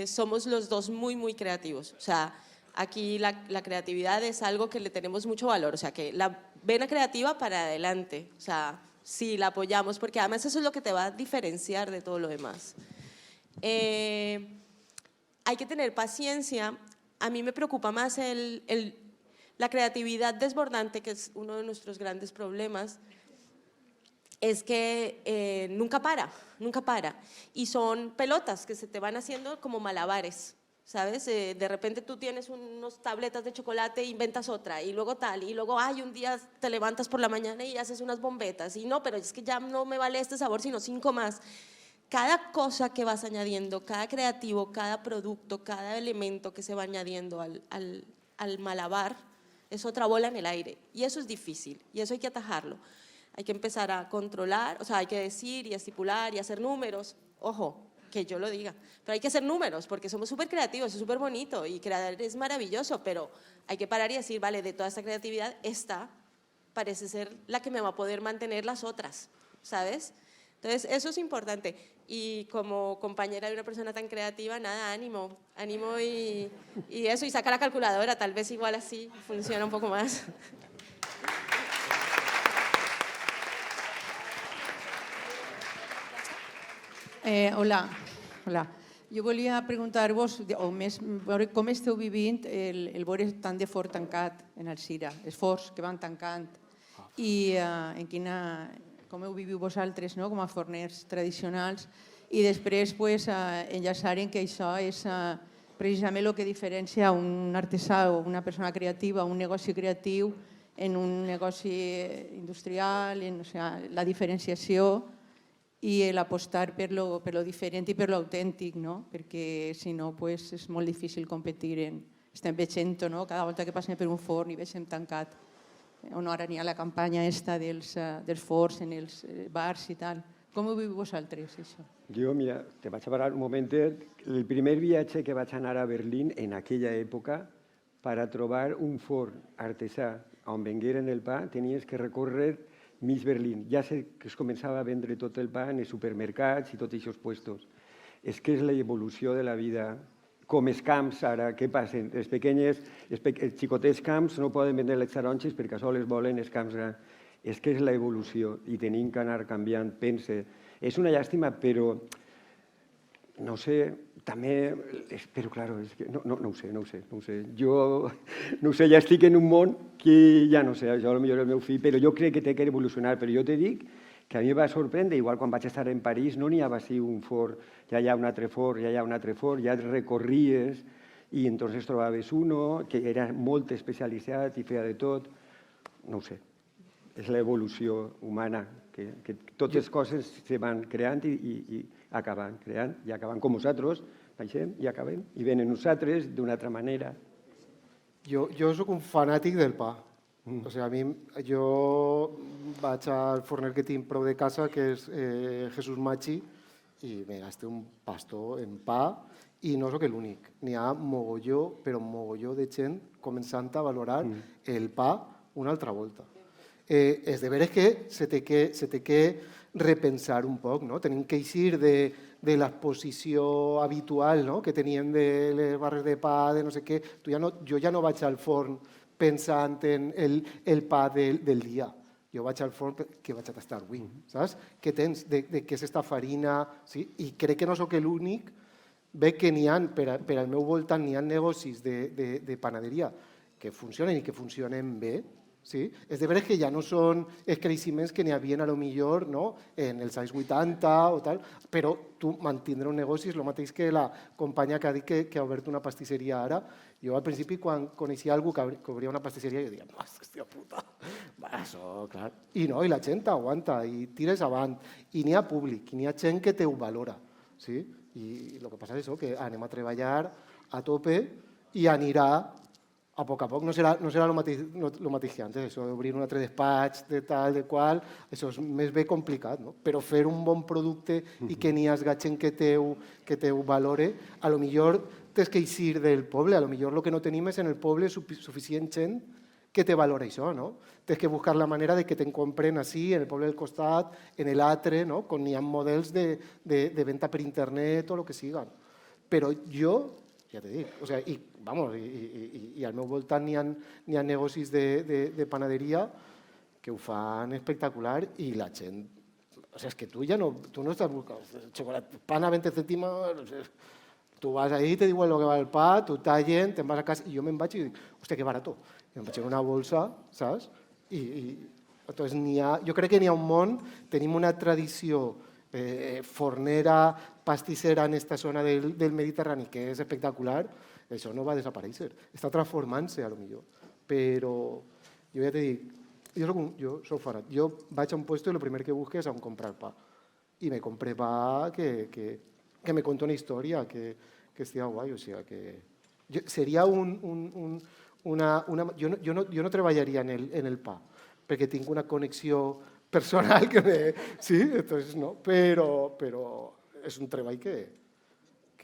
Speaker 4: somos los dos muy, muy creativos. O sea, aquí la creatividad es algo que le tenemos mucho valor, o sea, que la vena creativa para adelante, o sea, sí, la apoyamos, porque además eso es lo que te va a diferenciar de todo lo demás. Hay que tener paciencia. A mí me preocupa más la creatividad desbordante, que es uno de nuestros grandes problemas, es que nunca para. Y son pelotas que se te van haciendo como malabares, ¿sabes? De repente tú tienes unos tabletas de chocolate e inventas otra, y luego tal, y luego, un día te levantas por la mañana y haces unas bombetas, y no, pero es que ya no me vale este sabor, sino 5 más. Cada cosa que vas añadiendo, cada creativo, cada producto, cada elemento que se va añadiendo al malabar, es otra bola en el aire, y eso es difícil, y eso hay que atajarlo. Hay que empezar a controlar, o sea, hay que decir y estipular y hacer números. Ojo, que yo lo diga, pero hay que hacer números porque somos súper creativos, es súper bonito y crear es maravilloso, pero hay que parar y decir, vale, de toda esta creatividad, esta parece ser la que me va a poder mantener las otras, ¿sabes? Entonces, eso es importante. Y como compañera de una persona tan creativa, nada, ánimo y eso, y saca la calculadora, tal vez igual así funciona un poco más.
Speaker 8: Hola. Jo volia preguntar-vos, o més, veure com esteu vivint el veure tant de forn tancat en el Cira, els forns que van tancant, i com ho viviu vosaltres, no? Com a forners tradicionals, i després enllaçaren que això és precisament el que diferencia un artesà o una persona creativa, un negoci creatiu, en un negoci industrial, la diferenciació, i l'apostar per lo diferent i per lo autèntic, no? Perquè si no és molt difícil competir. Estem veient, cada volta que passem per un forn i veiem tancat, on ara n'hi ha la campanya dels forns en els bars i tal. Com ho viu vosaltres, això?
Speaker 3: Jo, mira, te vaig a parar un momentet. El primer viatge que vaig anar a Berlín en aquella època, per a trobar un forn artesà on vengueren el pa, tenies que recórrer mig Berlín. Ja sé que es començava a vendre tot el pa en els supermercats i tots aquests puestos. És que és l'evolució de la vida. Com els camps ara, què passa? Els pequeños, els xicotets camps no poden vendre les taronges perquè sols volen els camps grans. És que és l'evolució i tenim que anar canviant, pense. És una llàstima, però no sé, també, però clar, no ho sé. Jo no ho sé, ja estic en un món que ja no sé, això potser és el meu fill, però jo crec que té que evolucionar. Però jo te dic que a mi em va sorprendre, igual quan vaig estar en París no n'hi havia així un forn, ja hi ha un altre forn, ja hi ha un altre forn, ja et recorries i entonces trobaves uno que era molt especialitzat i feia de tot. No ho sé, és l'evolució humana, que totes les coses se van creant i acaben creant, i acaben com nosaltres, naixem i acabem, i venen nosaltres d'una altra manera.
Speaker 2: Jo sóc un fanàtic del pa. O sigui, jo vaig al forner que tinc prou de casa, que és Jesús Machi, i me gasto un pastó en pa, i no sóc l'únic. N'hi ha mogolló, però mogolló de gent començant a valorar el pa una altra volta. És de veres que se té que repensar un poc, no? Tenim que eixir de l'exposició habitual, no? Que teníem de les barres de pa, de no sé què. Jo ja no vaig al forn pensant en el pa del dia. Jo vaig al forn que vaig a tastar avui, saps? Què tens? De què és esta farina? Sí? I crec que no sóc l'únic. Veig que n'hi ha, per al meu voltant, n'hi ha negocis de panaderia que funcionen i que funcionen bé. Sí? És de veres que ja no són els creixements que n'hi havia a lo millor, no? En els anys 80 o tal, però tu mantindre un negoci és el mateix que la companya que ha dit que ha obert una pastisseria ara. Jo al principi, quan coneixia algú que obria una pastisseria, jo deia, hòstia puta, això, clar. I no, i la gent aguanta, i tires avant, i n'hi ha públic, i n'hi ha gent que te ho valora. Sí? I el que passa és això, que anem a treballar a tope i anirà a poc, no serà el mateix que antes, això d'obrir un altre despatx, de tal, de qual, això és més bé complicat, no? Però fer un bon producte i que n'hi hagi gent que teu valore, a lo millor tens que eixir del poble, a lo millor el que no tenim és en el poble suficient gent que te valora això, no? Tens que buscar la manera de que te'n compren així, en el poble del costat, en l'altre, no? Quan hi ha models de venda per internet o el que siga. Però jo, ja t'he dit, o sigui, i al meu voltant n'hi ha negocis de panaderia que ho fan espectacular i la gent... O sigui, és que tu no estàs buscant xocolata, pan a 20 cèntimos, tu vas ahí, te diuen lo que va el pa, tu tallen, te'n vas a casa, i jo me'n vaig i dic, hòstia, que barato. I em vaig en una bolsa, saps? Entonces, jo crec que n'hi ha un món, tenim una tradició fornera, pastissera en aquesta zona del Mediterrani, que és espectacular, això no va desaparèixer. Està transformant-se, a lo millor. Però jo ja t'he dit, jo soc fanat. Jo vaig a un puesto i el primer que busco és on comprar pa. I me compré pa que me conta una història, que estigui guai. O sigui, que seria jo no treballaria en el pa, perquè tinc una connexió personal que me... Sí, entonces no, però és un treball que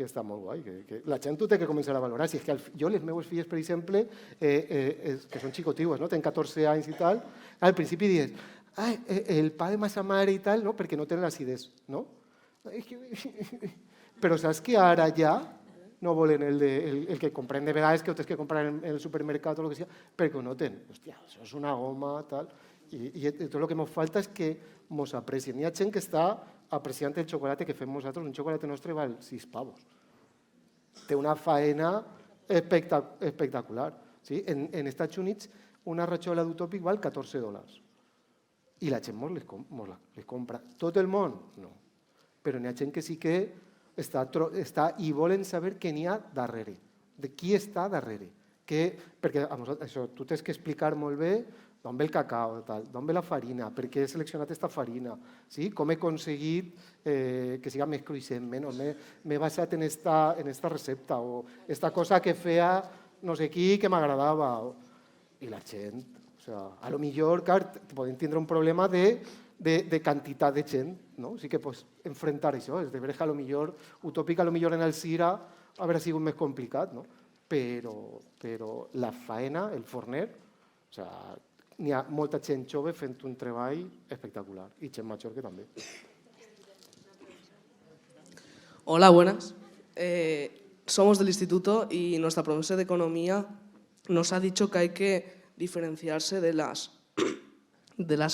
Speaker 2: està molt guai, que la gent ho té que començar a valorar. Si és que jo, les meves filles, per exemple, que són xicotiues, no? Tenen 14 anys i tal, al principi dius, el pa de massa mare i tal, no? Perquè no tenen l'acidesa, no? Però saps que ara ja no volen el que compren de vegades, que ho tens que comprar en el supermercat o el que sigui, perquè ho noten. Hòstia, això és una goma, tal... I tot el que ens falta és que ens aprecien. Hi ha gent que està apreciant el xocolata que fem nosaltres. Un xocolata nostre val 6 pavos. Té una faena espectacular. En Estats Units una ratxola d'Utòpic val $14. I la gent les compra. Tot el món? No. Però n'hi ha gent que sí que està i volen saber què n'hi ha darrere, de qui està darrere. Perquè això tu tens que explicar molt bé d'on ve el cacau, d'on ve la farina, per què he seleccionat aquesta farina, com he aconseguit que siga més cruixent, m'he basat en esta recepta, o esta cosa que feia no sé qui que m'agradava. I la gent, a lo millor, podem tindre un problema de quantitat de gent, no? O sigui que enfrontar això, és de veure que a lo millor, Utòpic a lo millor en el Cira haurà sigut més complicat, no? Però la faena, el forner, n'hi ha molta gent jove fent un treball espectacular y gent major que també.
Speaker 9: Hola, buenas. Somos del instituto y nuestra profesora de economía nos ha dicho que hay que diferenciarse de las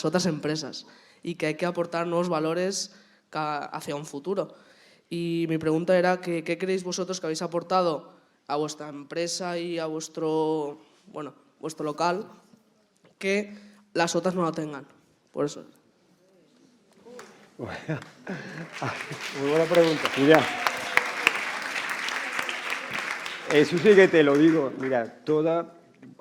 Speaker 9: otras empresas y que hay que aportar nuevos valores hacia un futuro. Y mi pregunta era ¿qué creéis vosotros que habéis aportado a vuestra empresa y a vuestro local que las otras no lo tengan? Por eso.
Speaker 2: Muy buena pregunta.
Speaker 3: Mira, eso sí que te lo digo. Mira,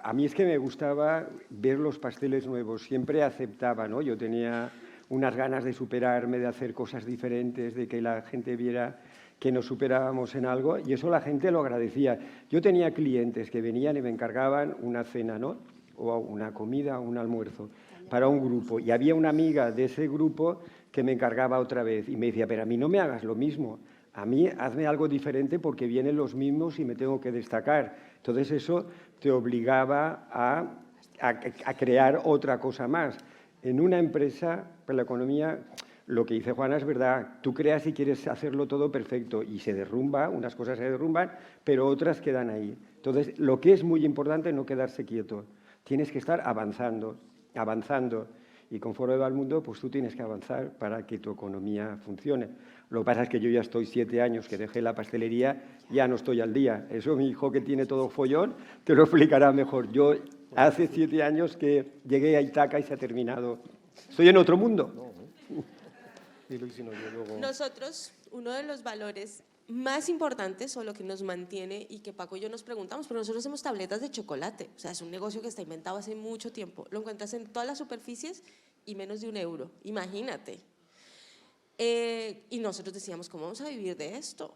Speaker 3: a mí es que me gustaba ver los pasteles nuevos. Siempre aceptaba, ¿no? Yo tenía unas ganas de superarme, de hacer cosas diferentes, de que la gente viera que nos superábamos en algo, y eso la gente lo agradecía. Yo tenía clientes que venían y me encargaban una cena, ¿no? O una comida, un almuerzo, para un grupo. Y había una amiga de ese grupo que me encargaba otra vez y me decía, pero a mí no me hagas lo mismo, a mí hazme algo diferente porque vienen los mismos y me tengo que destacar. Entonces eso te obligaba a crear otra cosa más. En una empresa, para la economía, lo que dice Juana es verdad, tú creas y quieres hacerlo todo perfecto y se derrumba, unas cosas se derrumban, pero otras quedan ahí. Entonces, lo que es muy importante es no quedarse quieto, tienes que estar avanzando, avanzando. Y conforme va el mundo, pues tú tienes que avanzar para que tu economía funcione. Lo que pasa es que yo ya estoy 7 años que dejé la pastelería, ya no estoy al día. Eso mi hijo que tiene todo follón te lo explicará mejor. Yo hace 7 años que llegué a Ítaca y se ha terminado. Estoy en otro mundo.
Speaker 4: Nosotros, uno de los valores más importantes o lo que nos mantiene y que Paco y yo nos preguntamos, pero nosotros hacemos tabletas de chocolate, o sea, es un negocio que está inventado hace mucho tiempo, lo encuentras en todas las superficies y menos de €1, imagínate. Y nosotros decíamos, ¿cómo vamos a vivir de esto?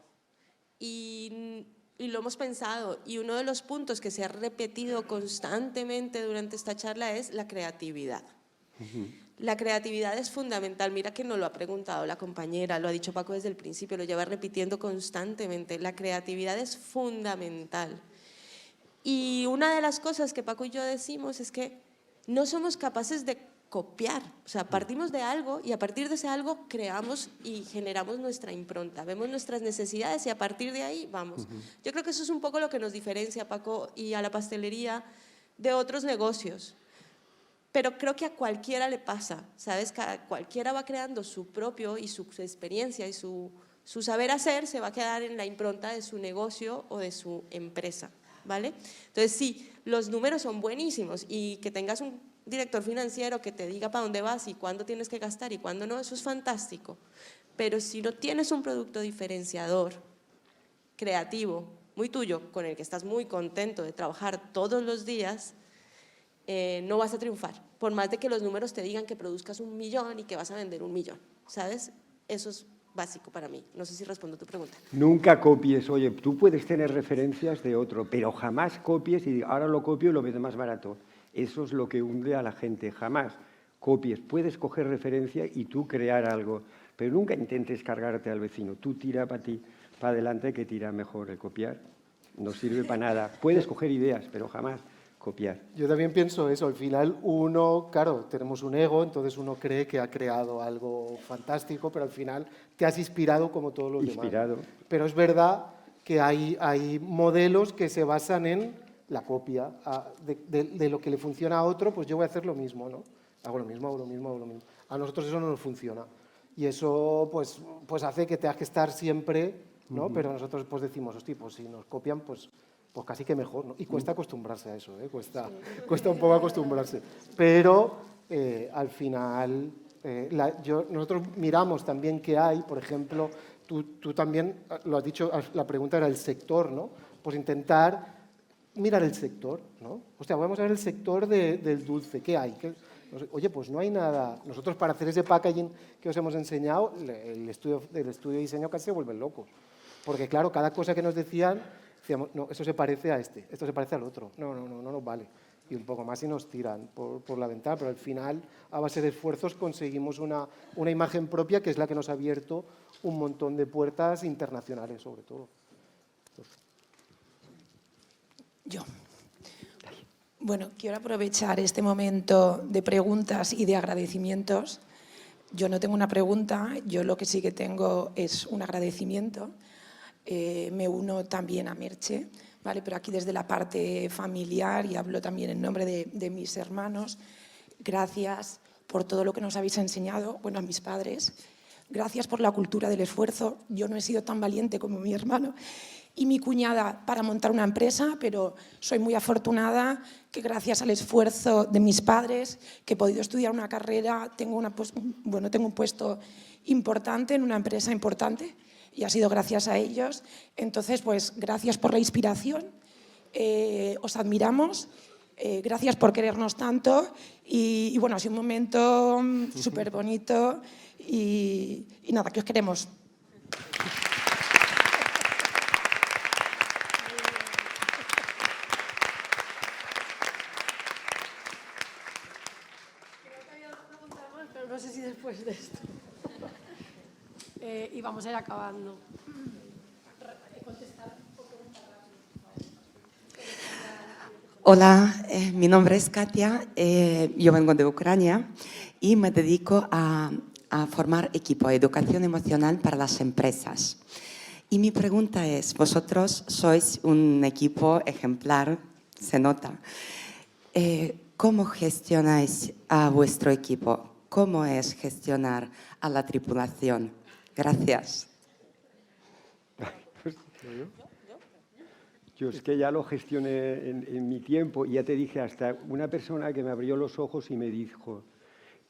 Speaker 4: Y lo hemos pensado, y uno de los puntos que se ha repetido constantemente durante esta charla es la creatividad. La creatividad es fundamental, mira que nos lo ha preguntado la compañera, lo ha dicho Paco desde el principio, lo lleva repitiendo constantemente, la creatividad es fundamental. Y una de las cosas que Paco y yo decimos es que no somos capaces de copiar, o sea, partimos de algo y a partir de ese algo creamos y generamos nuestra impronta, vemos nuestras necesidades y a partir de ahí vamos. Yo creo que eso es un poco lo que nos diferencia, Paco, y a la pastelería de otros negocios. Pero creo que a cualquiera le pasa, ¿sabes? Cualquiera va creando su propio y su experiencia y su saber hacer se va a quedar en la impronta de su negocio o de su empresa, ¿vale? Entonces, sí, los números son buenísimos y que tengas un director financiero que te diga para dónde vas y cuándo tienes que gastar y cuándo no, eso es fantástico. Pero si no tienes un producto diferenciador, creativo, muy tuyo, con el que estás muy contento de trabajar todos los días, no vas a triunfar, por más de que los números te digan que produzcas 1 millón y que vas a vender 1 millón, ¿sabes? Eso es básico para mí. No sé si respondo a tu pregunta.
Speaker 3: Nunca copies, oye, tú puedes tener referencias de otro, pero jamás copies y ahora lo copio y lo vendo más barato. Eso es lo que hunde a la gente, jamás copies. Puedes coger referencia y tú crear algo, pero nunca intentes cargarte al vecino. Tú tira para ti, para adelante, que tira mejor. El copiar no sirve para nada. Puedes coger ideas, pero jamás copiar.
Speaker 2: Yo también pienso eso, al final uno, claro, tenemos un ego, entonces uno cree que ha creado algo fantástico, pero al final te has inspirado como todos los demás. Pero es verdad que hay modelos que se basan en la copia de lo que le funciona a otro, pues yo voy a hacer lo mismo, ¿no? Hago lo mismo, hago lo mismo, hago lo mismo. A nosotros eso no nos funciona y eso pues hace que tengas que estar siempre, ¿no? Pero nosotros pues decimos, hostia, pues si nos copian, pues casi que mejor, ¿no? Y cuesta acostumbrarse a eso, ¿eh? Cuesta un poco acostumbrarse. Pero al final, nosotros miramos también qué hay, por ejemplo, tú también lo has dicho, la pregunta era el sector, ¿no? Pues intentar mirar el sector, ¿no? O sea, vamos a ver el sector del dulce, ¿qué hay? Oye, pues no hay nada. Nosotros para hacer ese packaging que os hemos enseñado, el estudio de diseño casi se vuelven locos. Porque claro, cada cosa que nos decían, decíamos, no, eso se parece a este, esto se parece al otro, no nos vale. Y un poco más y nos tiran por la ventana, pero al final, a base de esfuerzos, conseguimos una imagen propia que es la que nos ha abierto un montón de puertas internacionales, sobre todo.
Speaker 10: Yo. Bueno, quiero aprovechar este momento de preguntas y de agradecimientos. Yo no tengo una pregunta, yo lo que sí que tengo es un agradecimiento. Me uno también a Merche, ¿vale? Pero aquí desde la parte familiar y hablo también en nombre de mis hermanos. Gracias por todo lo que nos habéis enseñado, bueno, a mis padres. Gracias por la cultura del esfuerzo. Yo no he sido tan valiente como mi hermano y mi cuñada para montar una empresa, pero soy muy afortunada que gracias al esfuerzo de mis padres, que he podido estudiar una carrera, tengo un puesto importante en una empresa importante y ha sido gracias a ellos. Entonces, pues gracias por la inspiración, os admiramos, gracias por querernos tanto y bueno, ha sido un momento súper bonito y nada, que os queremos.
Speaker 1: Pero no sé si después de esto. Y vamos a ir acabando.
Speaker 11: Hola, mi nombre es Katia, yo vengo de Ucrania y me dedico a formar equipo de educación emocional para las empresas. Y mi pregunta es, vosotros sois un equipo ejemplar, se nota. ¿Cómo gestionáis a vuestro equipo? ¿Cómo es gestionar a la tripulación? Gracias.
Speaker 3: Yo es que ya lo gestioné en mi tiempo y ya te dije, hasta una persona que me abrió los ojos y me dijo,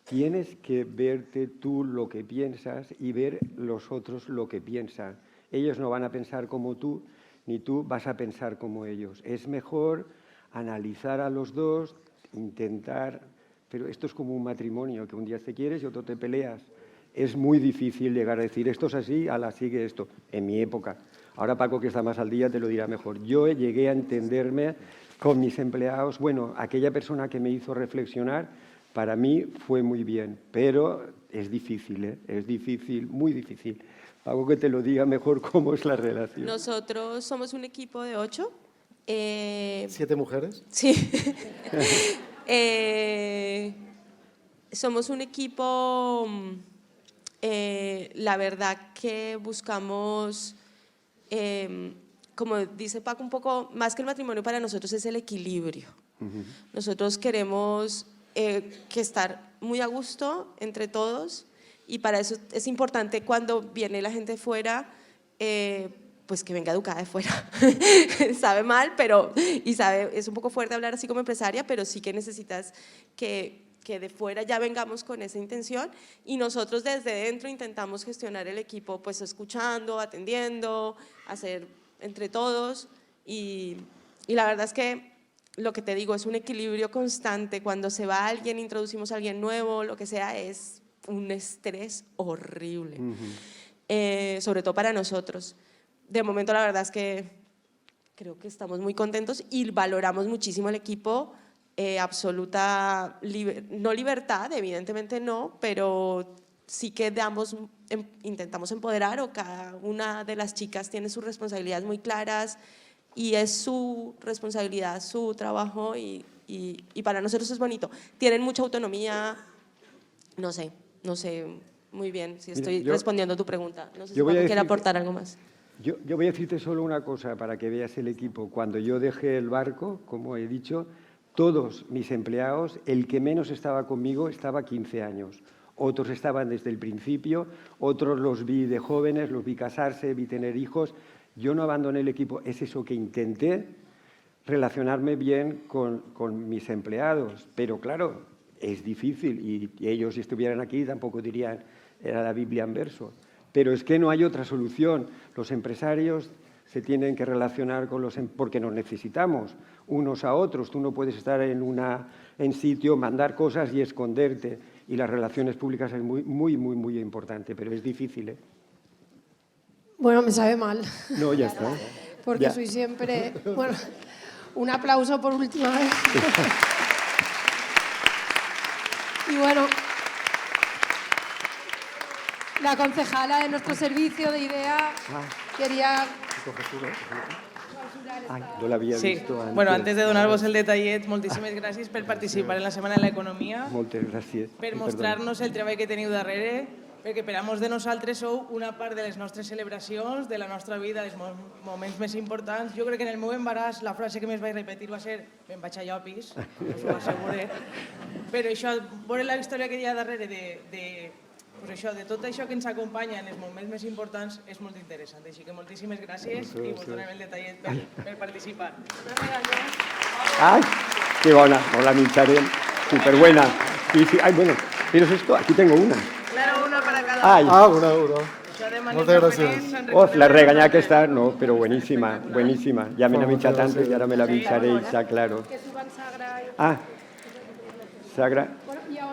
Speaker 3: tienes que verte tú lo que piensas y ver los otros lo que piensan. Ellos no van a pensar como tú, ni tú vas a pensar como ellos. Es mejor analizar a los dos, intentar, pero esto es como un matrimonio, que un día te quieres y otro te peleas. Es muy difícil llegar a decir, esto es así, ala, sigue esto, en mi época. Ahora Paco, que está más al día, te lo dirá mejor. Yo llegué a entenderme con mis empleados. Bueno, aquella persona que me hizo reflexionar, para mí fue muy bien, pero es difícil, ¿eh? Es difícil, muy difícil. Paco, que te lo diga mejor cómo es la relación.
Speaker 4: Nosotros somos un equipo de 8.
Speaker 2: ¿7 mujeres?
Speaker 4: Sí. Somos un equipo, la verdad que buscamos, como dice Paco, un poco más que el matrimonio para nosotros es el equilibrio. Nosotros queremos que estar muy a gusto entre todos y para eso es importante cuando viene la gente de fuera, pues que venga educada de fuera. Sabe mal, pero es un poco fuerte hablar así como empresaria, pero sí que necesitas que de fuera ya vengamos con esa intención y nosotros desde dentro intentamos gestionar el equipo pues escuchando, atendiendo, hacer entre todos y la verdad es que lo que te digo es un equilibrio constante. Cuando se va alguien, introducimos a alguien nuevo, lo que sea, es un estrés horrible, sobre todo para nosotros. De momento la verdad es que creo que estamos muy contentos y valoramos muchísimo el equipo. Absoluta, no libertad, evidentemente no, pero sí que intentamos empoderar o cada una de las chicas tiene sus responsabilidades muy claras y es su responsabilidad, su trabajo y para nosotros es bonito. Tienen mucha autonomía, no sé muy bien si estoy respondiendo a tu pregunta. No sé si Paco quiere aportar algo más.
Speaker 3: Yo voy a decirte solo una cosa para que veas el equipo. Cuando yo dejé el barco, como he dicho, todos mis empleados, el que menos estaba conmigo estaba 15 años. Otros estaban desde el principio, otros los vi de jóvenes, los vi casarse, vi tener hijos. Yo no abandoné el equipo, es eso que intenté, relacionarme bien con mis empleados. Pero claro, es difícil y ellos si estuvieran aquí tampoco dirían, era la Biblia en verso. Pero es que no hay otra solución. Los empresarios se tienen que relacionar con porque nos necesitamos unos a otros. Tú no puedes estar en sitio, mandar cosas y esconderte. Y las relaciones públicas es muy importante, pero es difícil, ¿eh?
Speaker 1: Bueno, me sabe mal.
Speaker 3: No, ya está.
Speaker 1: Porque
Speaker 3: ya.
Speaker 1: soy siempre... Bueno, un aplauso por última vez. Y bueno, la concejala de nuestro servicio de IDEA quería...
Speaker 3: Ai, no l'havia
Speaker 12: Sí.
Speaker 3: vist antes.
Speaker 12: Bueno, antes de donar-vos el detallet, moltíssimes gràcies per participar en la Setmana de l'Economia,
Speaker 3: Moltes gràcies.
Speaker 12: per mostrar-nos el treball que teniu darrere, perquè per a molts de nosaltres sou una part de les nostres celebracions, de la nostra vida, dels moments més importants. Jo crec que en el meu embaràs la frase que més vaig repetir va ser «me'n vaig a Llopis», us ho asseguré. Però això, veure la història que hi ha darrere pues això, de tot això que ens acompanya en els moments més importants és molt interessant. Així que moltíssimes gràcies i vos donem el detallet per participar.
Speaker 3: ¡Ay, qué bona! No la mitjarem. Superbuena. Sí, sí. Ay, bueno, ¿quieres esto? Aquí tengo una.
Speaker 12: Claro, una para cada
Speaker 3: Ai,
Speaker 2: un euro. Moltes gràcies.
Speaker 3: la regañada que está, no, pero buenísima, buenísima. Ya me la he hinchado tanto y ahora me la pincharé y ya, claro. Ah, Sagra.
Speaker 1: Y ahora